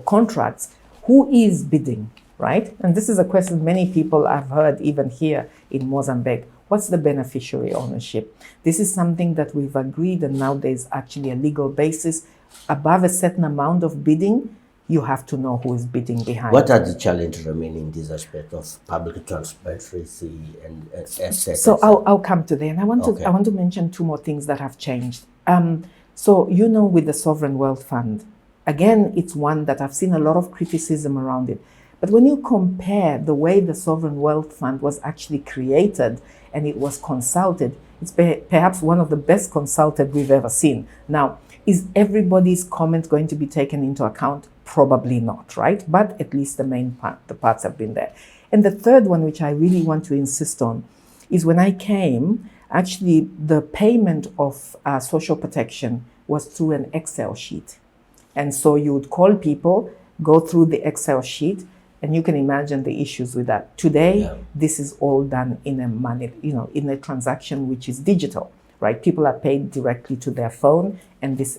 contracts, who is bidding, right? And this is a question many people have heard even here in Mozambique. What's the beneficiary ownership? This is something that we've agreed, and now there's actually a legal basis. Above a certain amount of bidding, you have to know who is bidding behind. What are the challenges remaining in this aspect of public transparency and assets? So I'll come to there, and I want to mention 2 more things that have changed. So you know, with the Sovereign Wealth Fund, again, it's one that I've seen a lot of criticism around it. But when you compare the way the Sovereign Wealth Fund was actually created and it was consulted, it's perhaps one of the best consulted we've ever seen. Now, is everybody's comment going to be taken into account? Probably not, right? But at least the parts have been there. And the third one, which I really want to insist on, is when I came, actually the payment of social protection was through an Excel sheet. And so you would call people, go through the Excel sheet, and you can imagine the issues with that. Today, this is all done in in a transaction which is digital. Right, people are paid directly to their phone, and this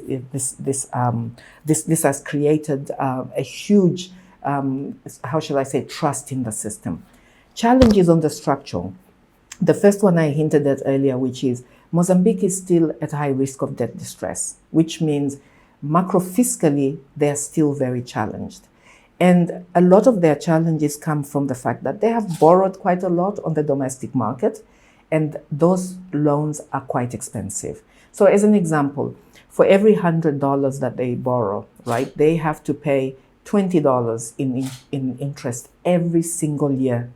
has created a huge, how shall I say, trust in the system. Challenges on the structure. The first one I hinted at earlier, which is Mozambique is still at high risk of debt distress, which means macro-fiscally they're still very challenged. And a lot of their challenges come from the fact that they have borrowed quite a lot on the domestic market, and those loans are quite expensive. So as an example, for every $100 that they borrow, right, they have to pay $20 in interest every single year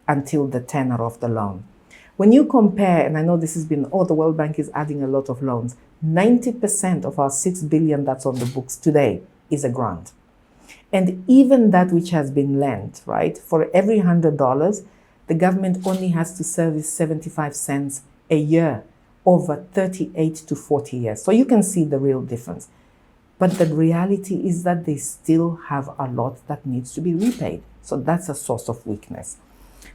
until the tenor of the loan. When you compare, and I know this has been, the World Bank is adding a lot of loans, 90% of our 6 billion that's on the books today is a grant. And even that which has been lent, right, for every $100, the government only has to service 75 cents a year over 38 to 40 years. So you can see the real difference. But the reality is that they still have a lot that needs to be repaid. So that's a source of weakness.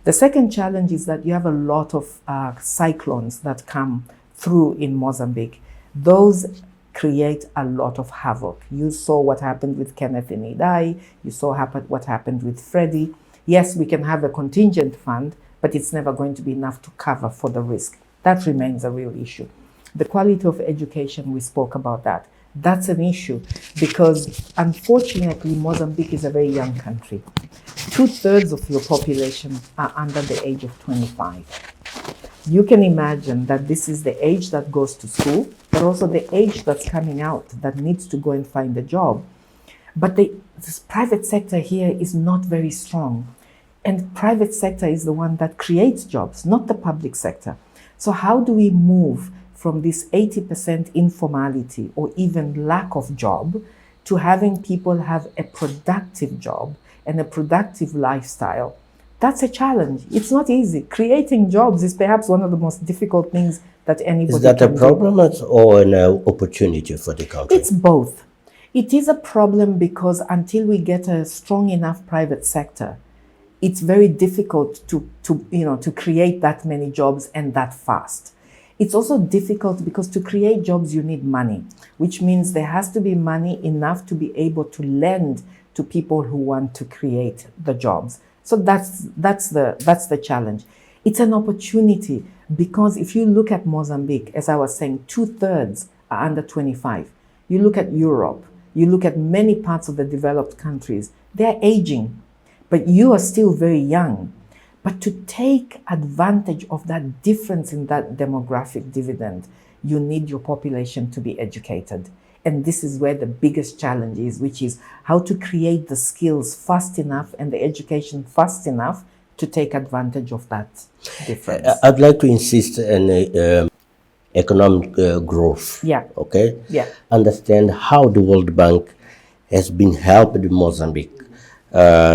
The second challenge is that you have a lot of cyclones that come through in Mozambique. Those create a lot of havoc. You saw what happened with Kenneth in Idai. You saw what happened with Freddie. Yes, we can have a contingent fund, but it's never going to be enough to cover for the risk. That remains a real issue. The quality of education, we spoke about that. That's an issue because, unfortunately, Mozambique is a very young country. 2/3 of your population are under the age of 25. You can imagine that this is the age that goes to school, but also the age that's coming out that needs to go and find a job. But this private sector here is not very strong. And private sector is the one that creates jobs, not the public sector. So how do we move from this 80% informality or even lack of job to having people have a productive job and a productive lifestyle? That's a challenge. It's not easy. Creating jobs is perhaps one of the most difficult things that anybody Is that a can problem or an opportunity for the country? It's both. It is a problem because until we get a strong enough private sector, it's very difficult to create that many jobs and that fast. It's also difficult because to create jobs you need money, which means there has to be money enough to be able to lend to people who want to create the jobs. So that's the challenge. It's an opportunity because if you look at Mozambique, as I was saying, 2/3 are under 25. You look at Europe, you look at many parts of the developed countries, they're aging, but you are still very young. But to take advantage of that difference in that demographic dividend, you need your population to be educated. And this is where the biggest challenge is, which is how to create the skills fast enough and the education fast enough to take advantage of that difference. I'd like to insist on economic growth. Yeah. Okay? Yeah. Understand how the World Bank has been helping Mozambique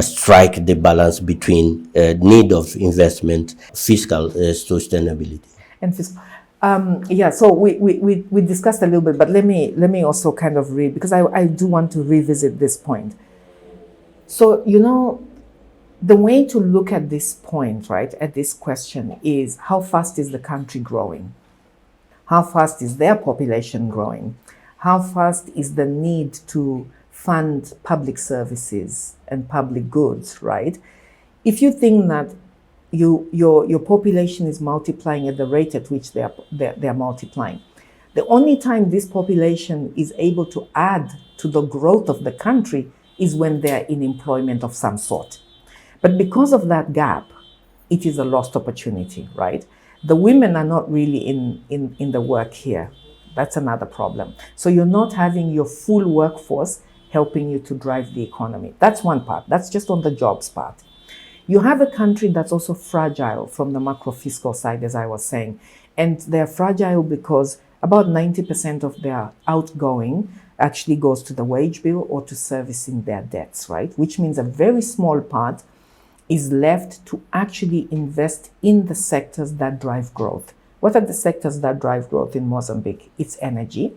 strike the balance between need of investment, fiscal sustainability. And fiscal. So we discussed a little bit, but let me also kind of read, because I do want to revisit this point. So, the way to look at this point, right, at this question is how fast is the country growing? How fast is their population growing? How fast is the need to fund public services and public goods, right? If you think that your population is multiplying at the rate at which they're multiplying, the only time this population is able to add to the growth of the country is when they're in employment of some sort. But because of that gap, it is a lost opportunity, right? The women are not really in the work here. That's another problem. So you're not having your full workforce helping you to drive the economy. That's one part. That's just on the jobs part. You have a country that's also fragile from the macro fiscal side, as I was saying. And they're fragile because about 90% of their outgoing actually goes to the wage bill or to servicing their debts, right? Which means a very small part is left to actually invest in the sectors that drive growth. What are the sectors that drive growth in Mozambique? It's energy,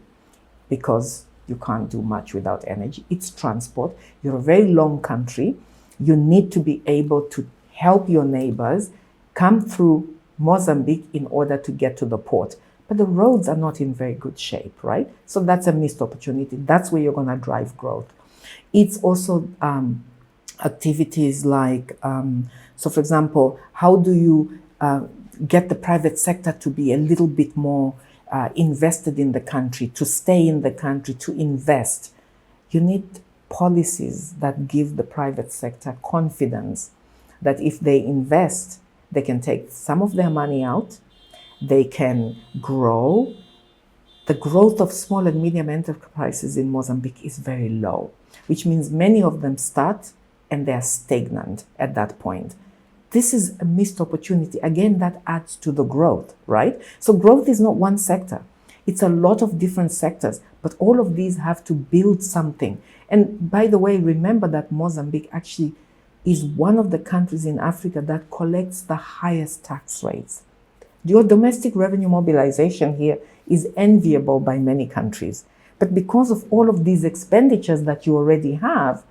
because you can't do much without energy. It's transport. You're a very long country. You need to be able to help your neighbors come through Mozambique in order to get to the port. But the roads are not in very good shape, right? So that's a missed opportunity. That's where you're going to drive growth. It's also activities like, so for example, how do you get the private sector to be a little bit more invested in the country, to stay in the country, to invest? You need policies that give the private sector confidence that if they invest, they can take some of their money out, they can grow. The growth of small and medium enterprises in Mozambique is very low, which means many of them start and they're stagnant at that point. This is a missed opportunity. Again, that adds to the growth, right? So growth is not one sector. It's a lot of different sectors, but all of these have to build something. And by the way, remember that Mozambique actually is one of the countries in Africa that collects the highest tax rates. Your domestic revenue mobilization here is enviable by many countries. But because of all of these expenditures that you already have,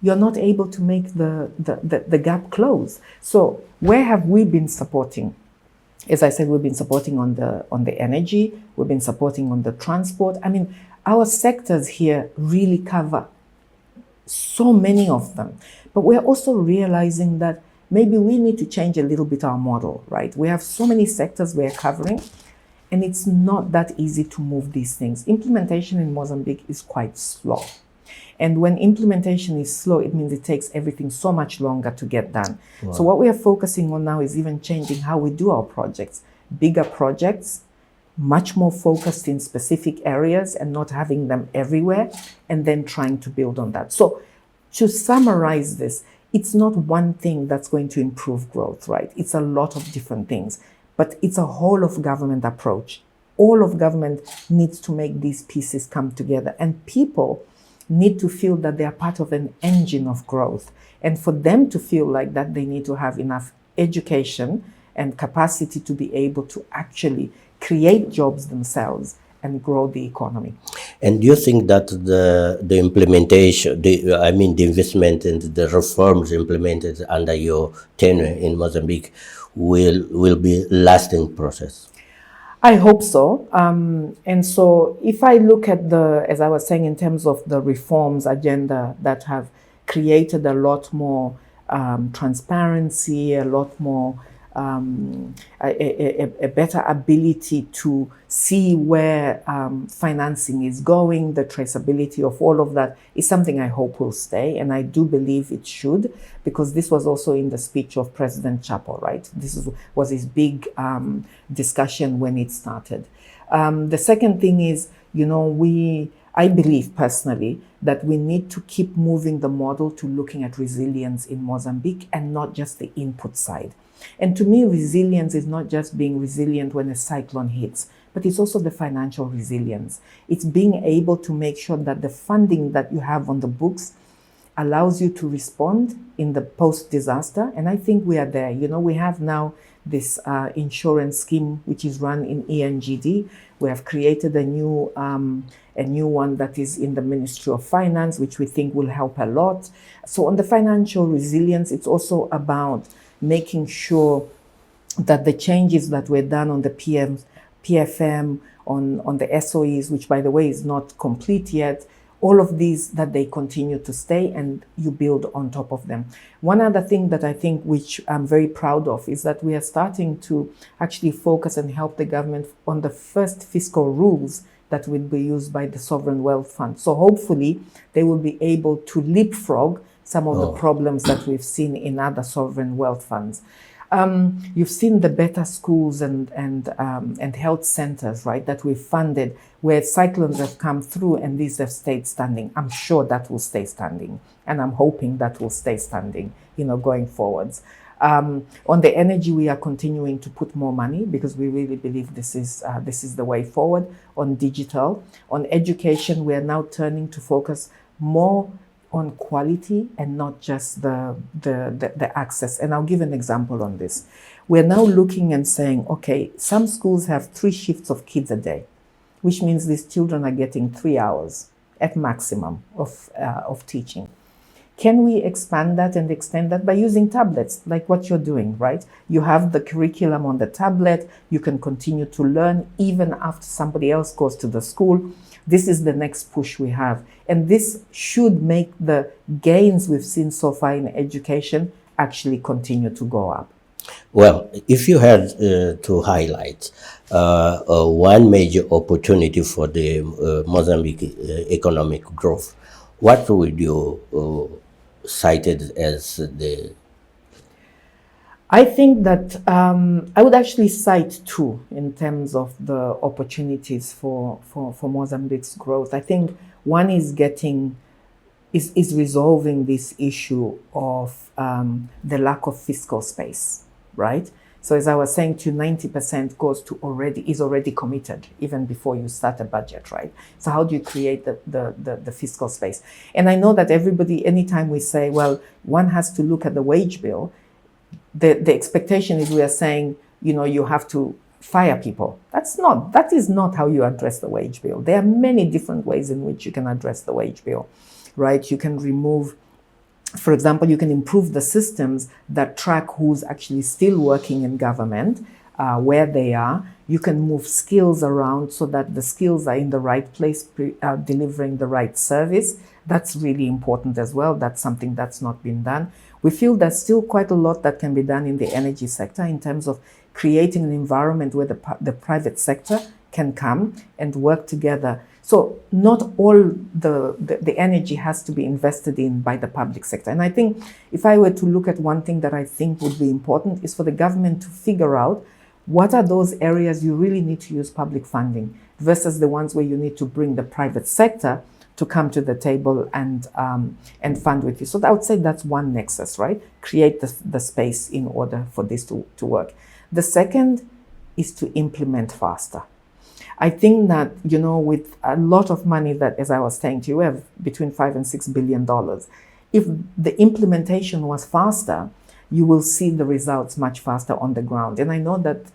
you're not able to make the gap close. So where have we been supporting? As I said, we've been supporting on the energy, we've been supporting on the transport. I mean, our sectors here really cover so many of them. But we're also realizing that maybe we need to change a little bit our model, right? We have so many sectors we're covering, and it's not that easy to move these things. Implementation in Mozambique is quite slow. And when implementation is slow, it means it takes everything so much longer to get done. Wow. So what we are focusing on now is even changing how we do our projects. Bigger projects, much more focused in specific areas and not having them everywhere, and then trying to build on that. So to summarize this, it's not one thing that's going to improve growth, right? It's a lot of different things. but it's a whole of government approach. All of government needs to make these pieces come together, and people need to feel that they are part of an engine of growth. And for them to feel like that, they need to have enough education and capacity to be able to actually create jobs themselves and grow the economy. And do you think that the implementation, the investment and the reforms implemented under your tenure in Mozambique will be lasting process? I hope so. And so if I look at as I was saying, in terms of the reforms agenda that have created a lot more transparency, a lot more a better ability to see where financing is going, the traceability of all of that is something I hope will stay, and I do believe it should, because this was also in the speech of President Chapo, right? This was his big discussion when it started. The second thing is, I believe personally that we need to keep moving the model to looking at resilience in Mozambique and not just the input side. And to me, resilience is not just being resilient when a cyclone hits, but it's also the financial resilience. It's being able to make sure that the funding that you have on the books allows you to respond in the post-disaster. And I think we are there. We have now this insurance scheme, which is run in ENGD. We have created a new one that is in the Ministry of Finance, which we think will help a lot. So on the financial resilience, it's also about making sure that the changes that were done on the PFM, on the SOEs, which by the way is not complete yet, all of these, that they continue to stay and you build on top of them. One other thing that I think, which I'm very proud of, is that we are starting to actually focus and help the government on the first fiscal rules that will be used by the Sovereign Wealth Fund. So hopefully they will be able to leapfrog some of the problems that we've seen in other sovereign wealth funds. You've seen the better schools and health centers, right, that we've funded, where cyclones have come through and these have stayed standing. I'm sure that will stay standing, and I'm hoping that will stay standing, going forwards. On the energy, we are continuing to put more money because we really believe this is the way forward. On digital, on education, we are now turning to focus more on quality and not just the access. And I'll give an example on this. We're now looking and saying, okay, some schools have 3 shifts of kids a day, which means these children are getting 3 hours at maximum of teaching. Can we expand that and extend that by using tablets, like what you're doing, right? You have the curriculum on the tablet, you can continue to learn even after somebody else goes to the school. This is the next push we have. And this should make the gains we've seen so far in education actually continue to go up. Well, if you had to highlight one major opportunity for the Mozambique economic growth, what would you cite it as the... I think that I would actually cite 2 in terms of the opportunities for Mozambique's growth. I think one is resolving this issue of the lack of fiscal space, right? So as I was saying to you, 90% is already committed even before you start a budget, right? So how do you create the fiscal space? And I know that everybody, anytime we say, well, one has to look at the wage bill, the expectation is we are saying, you have to fire people. That is not how you address the wage bill. There are many different ways in which you can address the wage bill, right? You can remove, for example, you can improve the systems that track who's actually still working in government, where they are. You can move skills around so that the skills are in the right place, delivering the right service. That's really important as well. That's something that's not been done. We feel there's still quite a lot that can be done in the energy sector in terms of creating an environment where the private sector can come and work together. So not all the energy has to be invested in by the public sector. And I think if I were to look at one thing that I think would be important is for the government to figure out what are those areas you really need to use public funding versus the ones where you need to bring the private sector to come to the table and fund with you. So I would say that's one nexus, right? Create the space in order for this to work. The second is to implement faster. I think that, with a lot of money that, as I was saying to you, we have between $5 and $6 billion. If the implementation was faster, you will see the results much faster on the ground. And I know that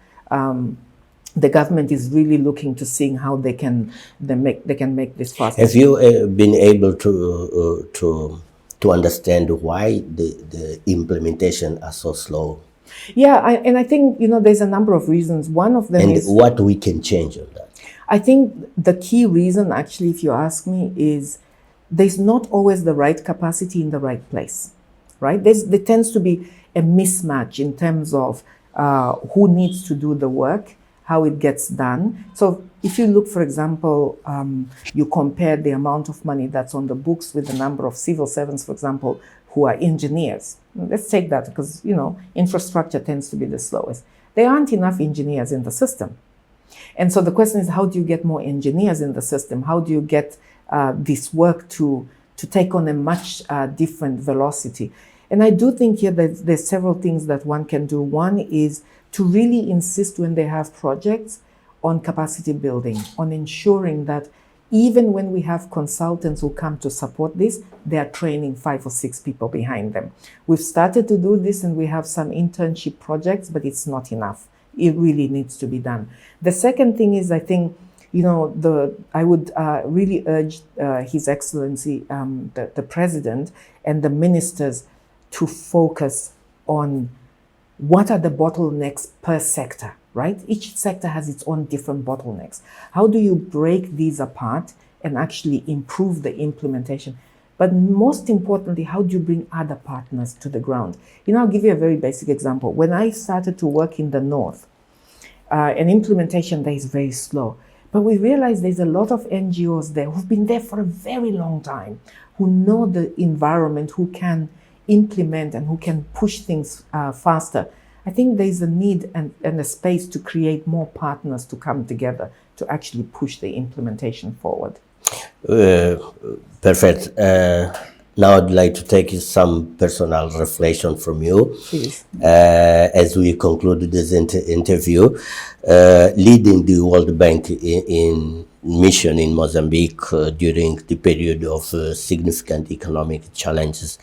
the government is really looking to seeing how they can make this faster. Have you been able to understand why the implementation are so slow? Yeah, and I think there's a number of reasons. One of them is what we can change on that. I think the key reason, actually, if you ask me, is there's not always the right capacity in the right place, right? There tends to be a mismatch in terms of who needs to do the work, how it gets done. So if you look, for example, you compare the amount of money that's on the books with the number of civil servants, for example, who are engineers. Let's take that because, infrastructure tends to be the slowest. There aren't enough engineers in the system. And so the question is, how do you get more engineers in the system? How do you get this work to take on a much different velocity? And I do think here that there's several things that one can do. One is to really insist when they have projects on capacity building, on ensuring that even when we have consultants who come to support this, they are training 5 or 6 people behind them. We've started to do this and we have some internship projects, but it's not enough. It really needs to be done. The second thing is, I think, I would really urge His Excellency, the President and the ministers to focus on what are the bottlenecks per sector, right? Each sector has its own different bottlenecks. How do you break these apart and actually improve the implementation? But most importantly, how do you bring other partners to the ground? I'll give you a very basic example. When I started to work in the North, an implementation there is very slow. But we realized there's a lot of NGOs there who've been there for a very long time, who know the environment, who can implement and who can push things faster. I think there's a need and a space to create more partners to come together to actually push the implementation forward. Perfect. Now I'd like to take some personal reflection from you. Please. As we conclude this interview. Leading the World Bank in mission in Mozambique during the period of significant economic challenges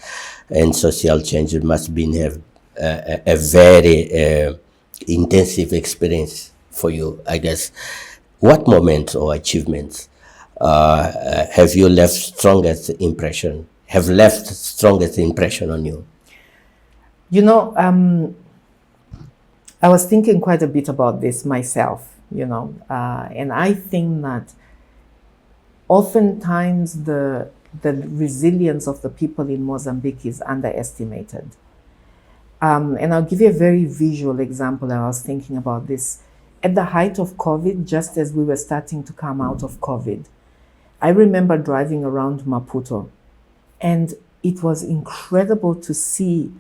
and social change must have a very intensive experience for you, I guess. What moments or achievements have left strongest impression on you? I was thinking quite a bit about this myself, and I think that oftentimes the resilience of the people in Mozambique is underestimated. And I'll give you a very visual example. I was thinking about this. At the height of COVID, just as we were starting to come out of COVID, I remember driving around Maputo, and it was incredible to see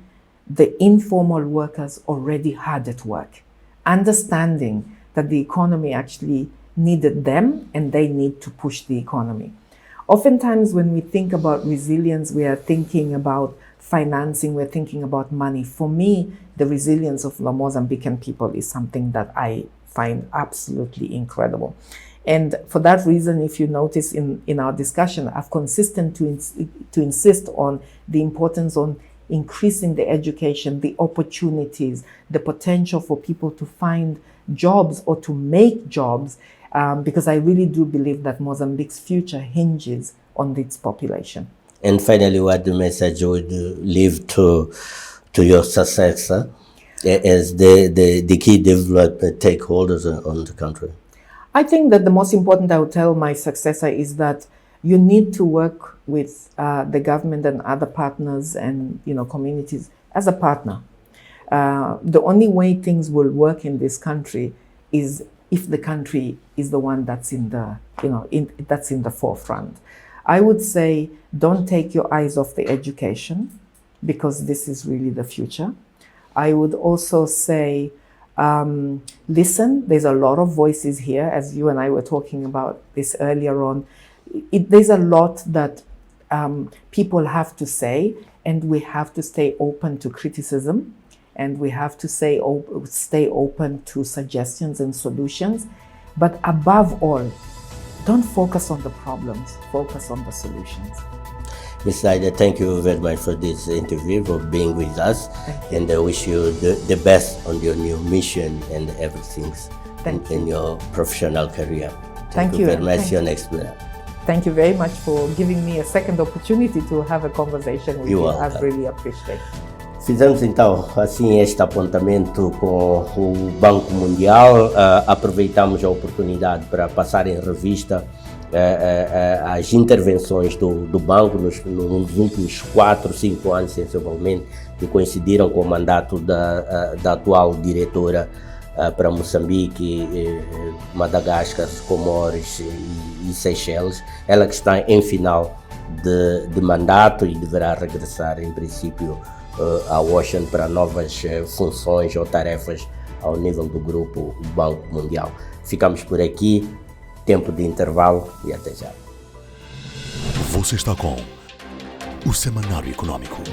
the informal workers already hard at work, understanding that the economy actually needed them and they need to push the economy. Oftentimes when we think about resilience, we are thinking about financing, we're thinking about money. For me, the resilience of the Mozambican people is something that I find absolutely incredible. And for that reason, if you notice in our discussion, I've consistent to insist on the importance on increasing the education, the opportunities, the potential for people to find jobs or to make jobs, because I really do believe that Mozambique's future hinges on its population. And finally, what the message would leave to your successor as the key development stakeholders on the country? I think that the most important I would tell my successor is that you need to work with the government and other partners and communities as a partner. The only way things will work in this country is if the country is the one that's in the forefront. I would say don't take your eyes off the education, because this is really the future. I would also say listen. There's a lot of voices here, as you and I were talking about this earlier on. There's a lot that people have to say, and we have to stay open to criticism and we have to stay open to suggestions and solutions. But above all, don't focus on the problems, focus on the solutions. Ms. Saida, thank you very much for this interview, for being with us, and I wish you the best on your new mission and everything in your professional career. Thank you very much. Your next plan. Thank you very much for giving me a second opportunity to have a conversation with you. I really appreciate it. Fizemos então assim este apontamento com o Banco Mundial, aproveitamos a oportunidade para passar em revista as intervenções do banco nos últimos 4, 5 anos, sensivelmente, que coincidiram com o mandato da atual diretora para Moçambique, Madagascar, Comores e Seychelles, ela que está em final de mandato e deverá regressar, em princípio, a Washington para novas funções ou tarefas ao nível do grupo Banco Mundial. Ficamos por aqui, tempo de intervalo e até já. Você está com o Semanário Econômico.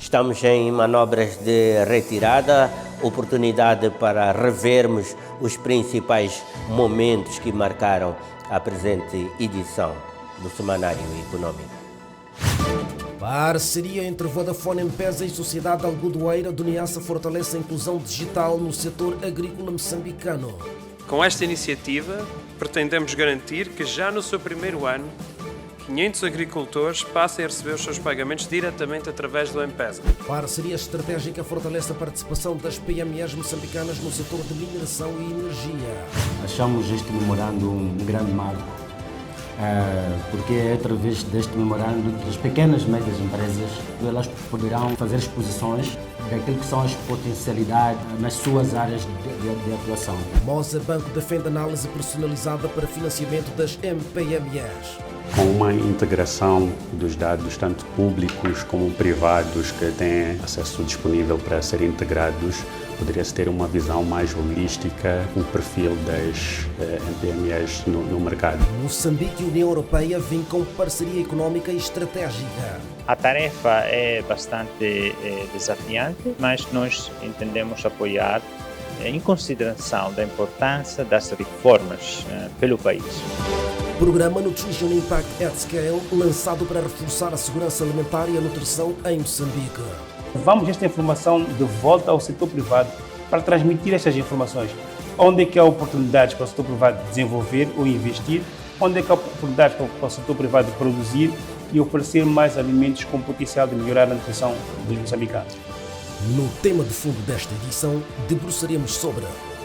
Estamos em manobras de retirada, oportunidade para revermos os principais momentos que marcaram a presente edição do Semanário Econômico. Parceria entre Vodafone, M-Pesa e Sociedade Algodoeira do Niassa fortalece a inclusão digital no setor agrícola moçambicano. Com esta iniciativa, pretendemos garantir que já no seu primeiro ano, 500 agricultores passem a receber os seus pagamentos diretamente através do M-Pesa. Parceria estratégica fortalece a participação das PMEs moçambicanas no setor de mineração e energia. Achamos este memorando um grande marco, porque é através deste memorando que as pequenas e médias empresas elas poderão fazer exposições daquilo que são as potencialidades nas suas áreas de atuação. Moza Banco defende análise personalizada para financiamento das MPMEs. Com uma integração dos dados, tanto públicos como privados, que têm acesso disponível para serem integrados, poderia-se ter uma visão mais holística, um perfil das MPMEs no mercado. Moçambique e União Europeia vincam parceria econômica e estratégica. A tarefa é bastante desafiante, mas nós entendemos apoiar em consideração da importância das reformas pelo país. Programa Nutrition Impact at Scale, lançado para reforçar a segurança alimentar e a nutrição em Moçambique. Levamos esta informação de volta ao setor privado para transmitir estas informações. Onde é que há oportunidades para o setor privado desenvolver ou investir, onde é que há oportunidades para o setor privado produzir e oferecer mais alimentos com potencial de melhorar a nutrição dos moçambicanos. No tema de fundo desta edição, debruçaremos sobre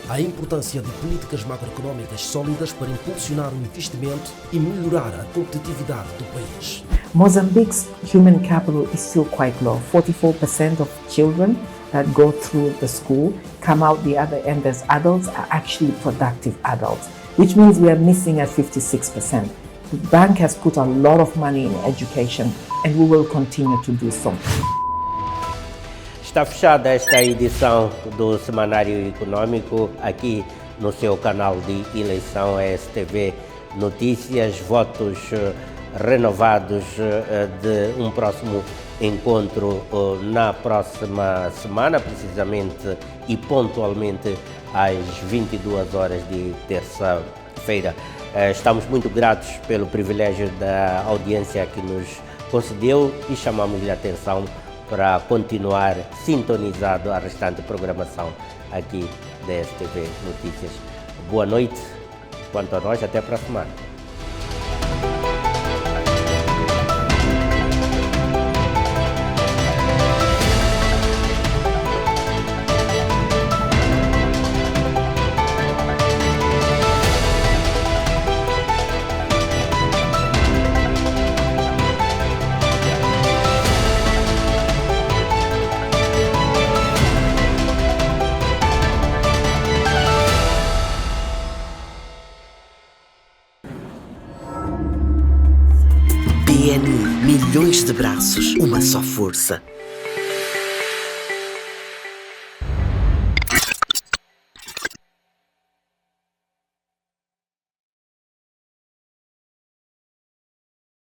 a importância de políticas macroeconómicas sólidas para impulsionar o investimento e melhorar a competitividade do país. Mozambique's human capital is still quite low. 44% of children that go through the school come out the other end as adults are actually productive adults, which means we are missing at 56%. The bank has put a lot of money in education and we will continue to do so. Está fechada esta edição do Semanário Econômico aqui no seu canal de eleição STV Notícias, votos renovados de um próximo encontro na próxima semana, precisamente e pontualmente às 22 horas de terça-feira. Estamos muito gratos pelo privilégio da audiência que nos concedeu e chamamos-lhe a atenção para continuar sintonizado à restante programação aqui da STV Notícias. Boa noite, quanto a nós, até para a semana. BNI, milhões de braços, uma só força.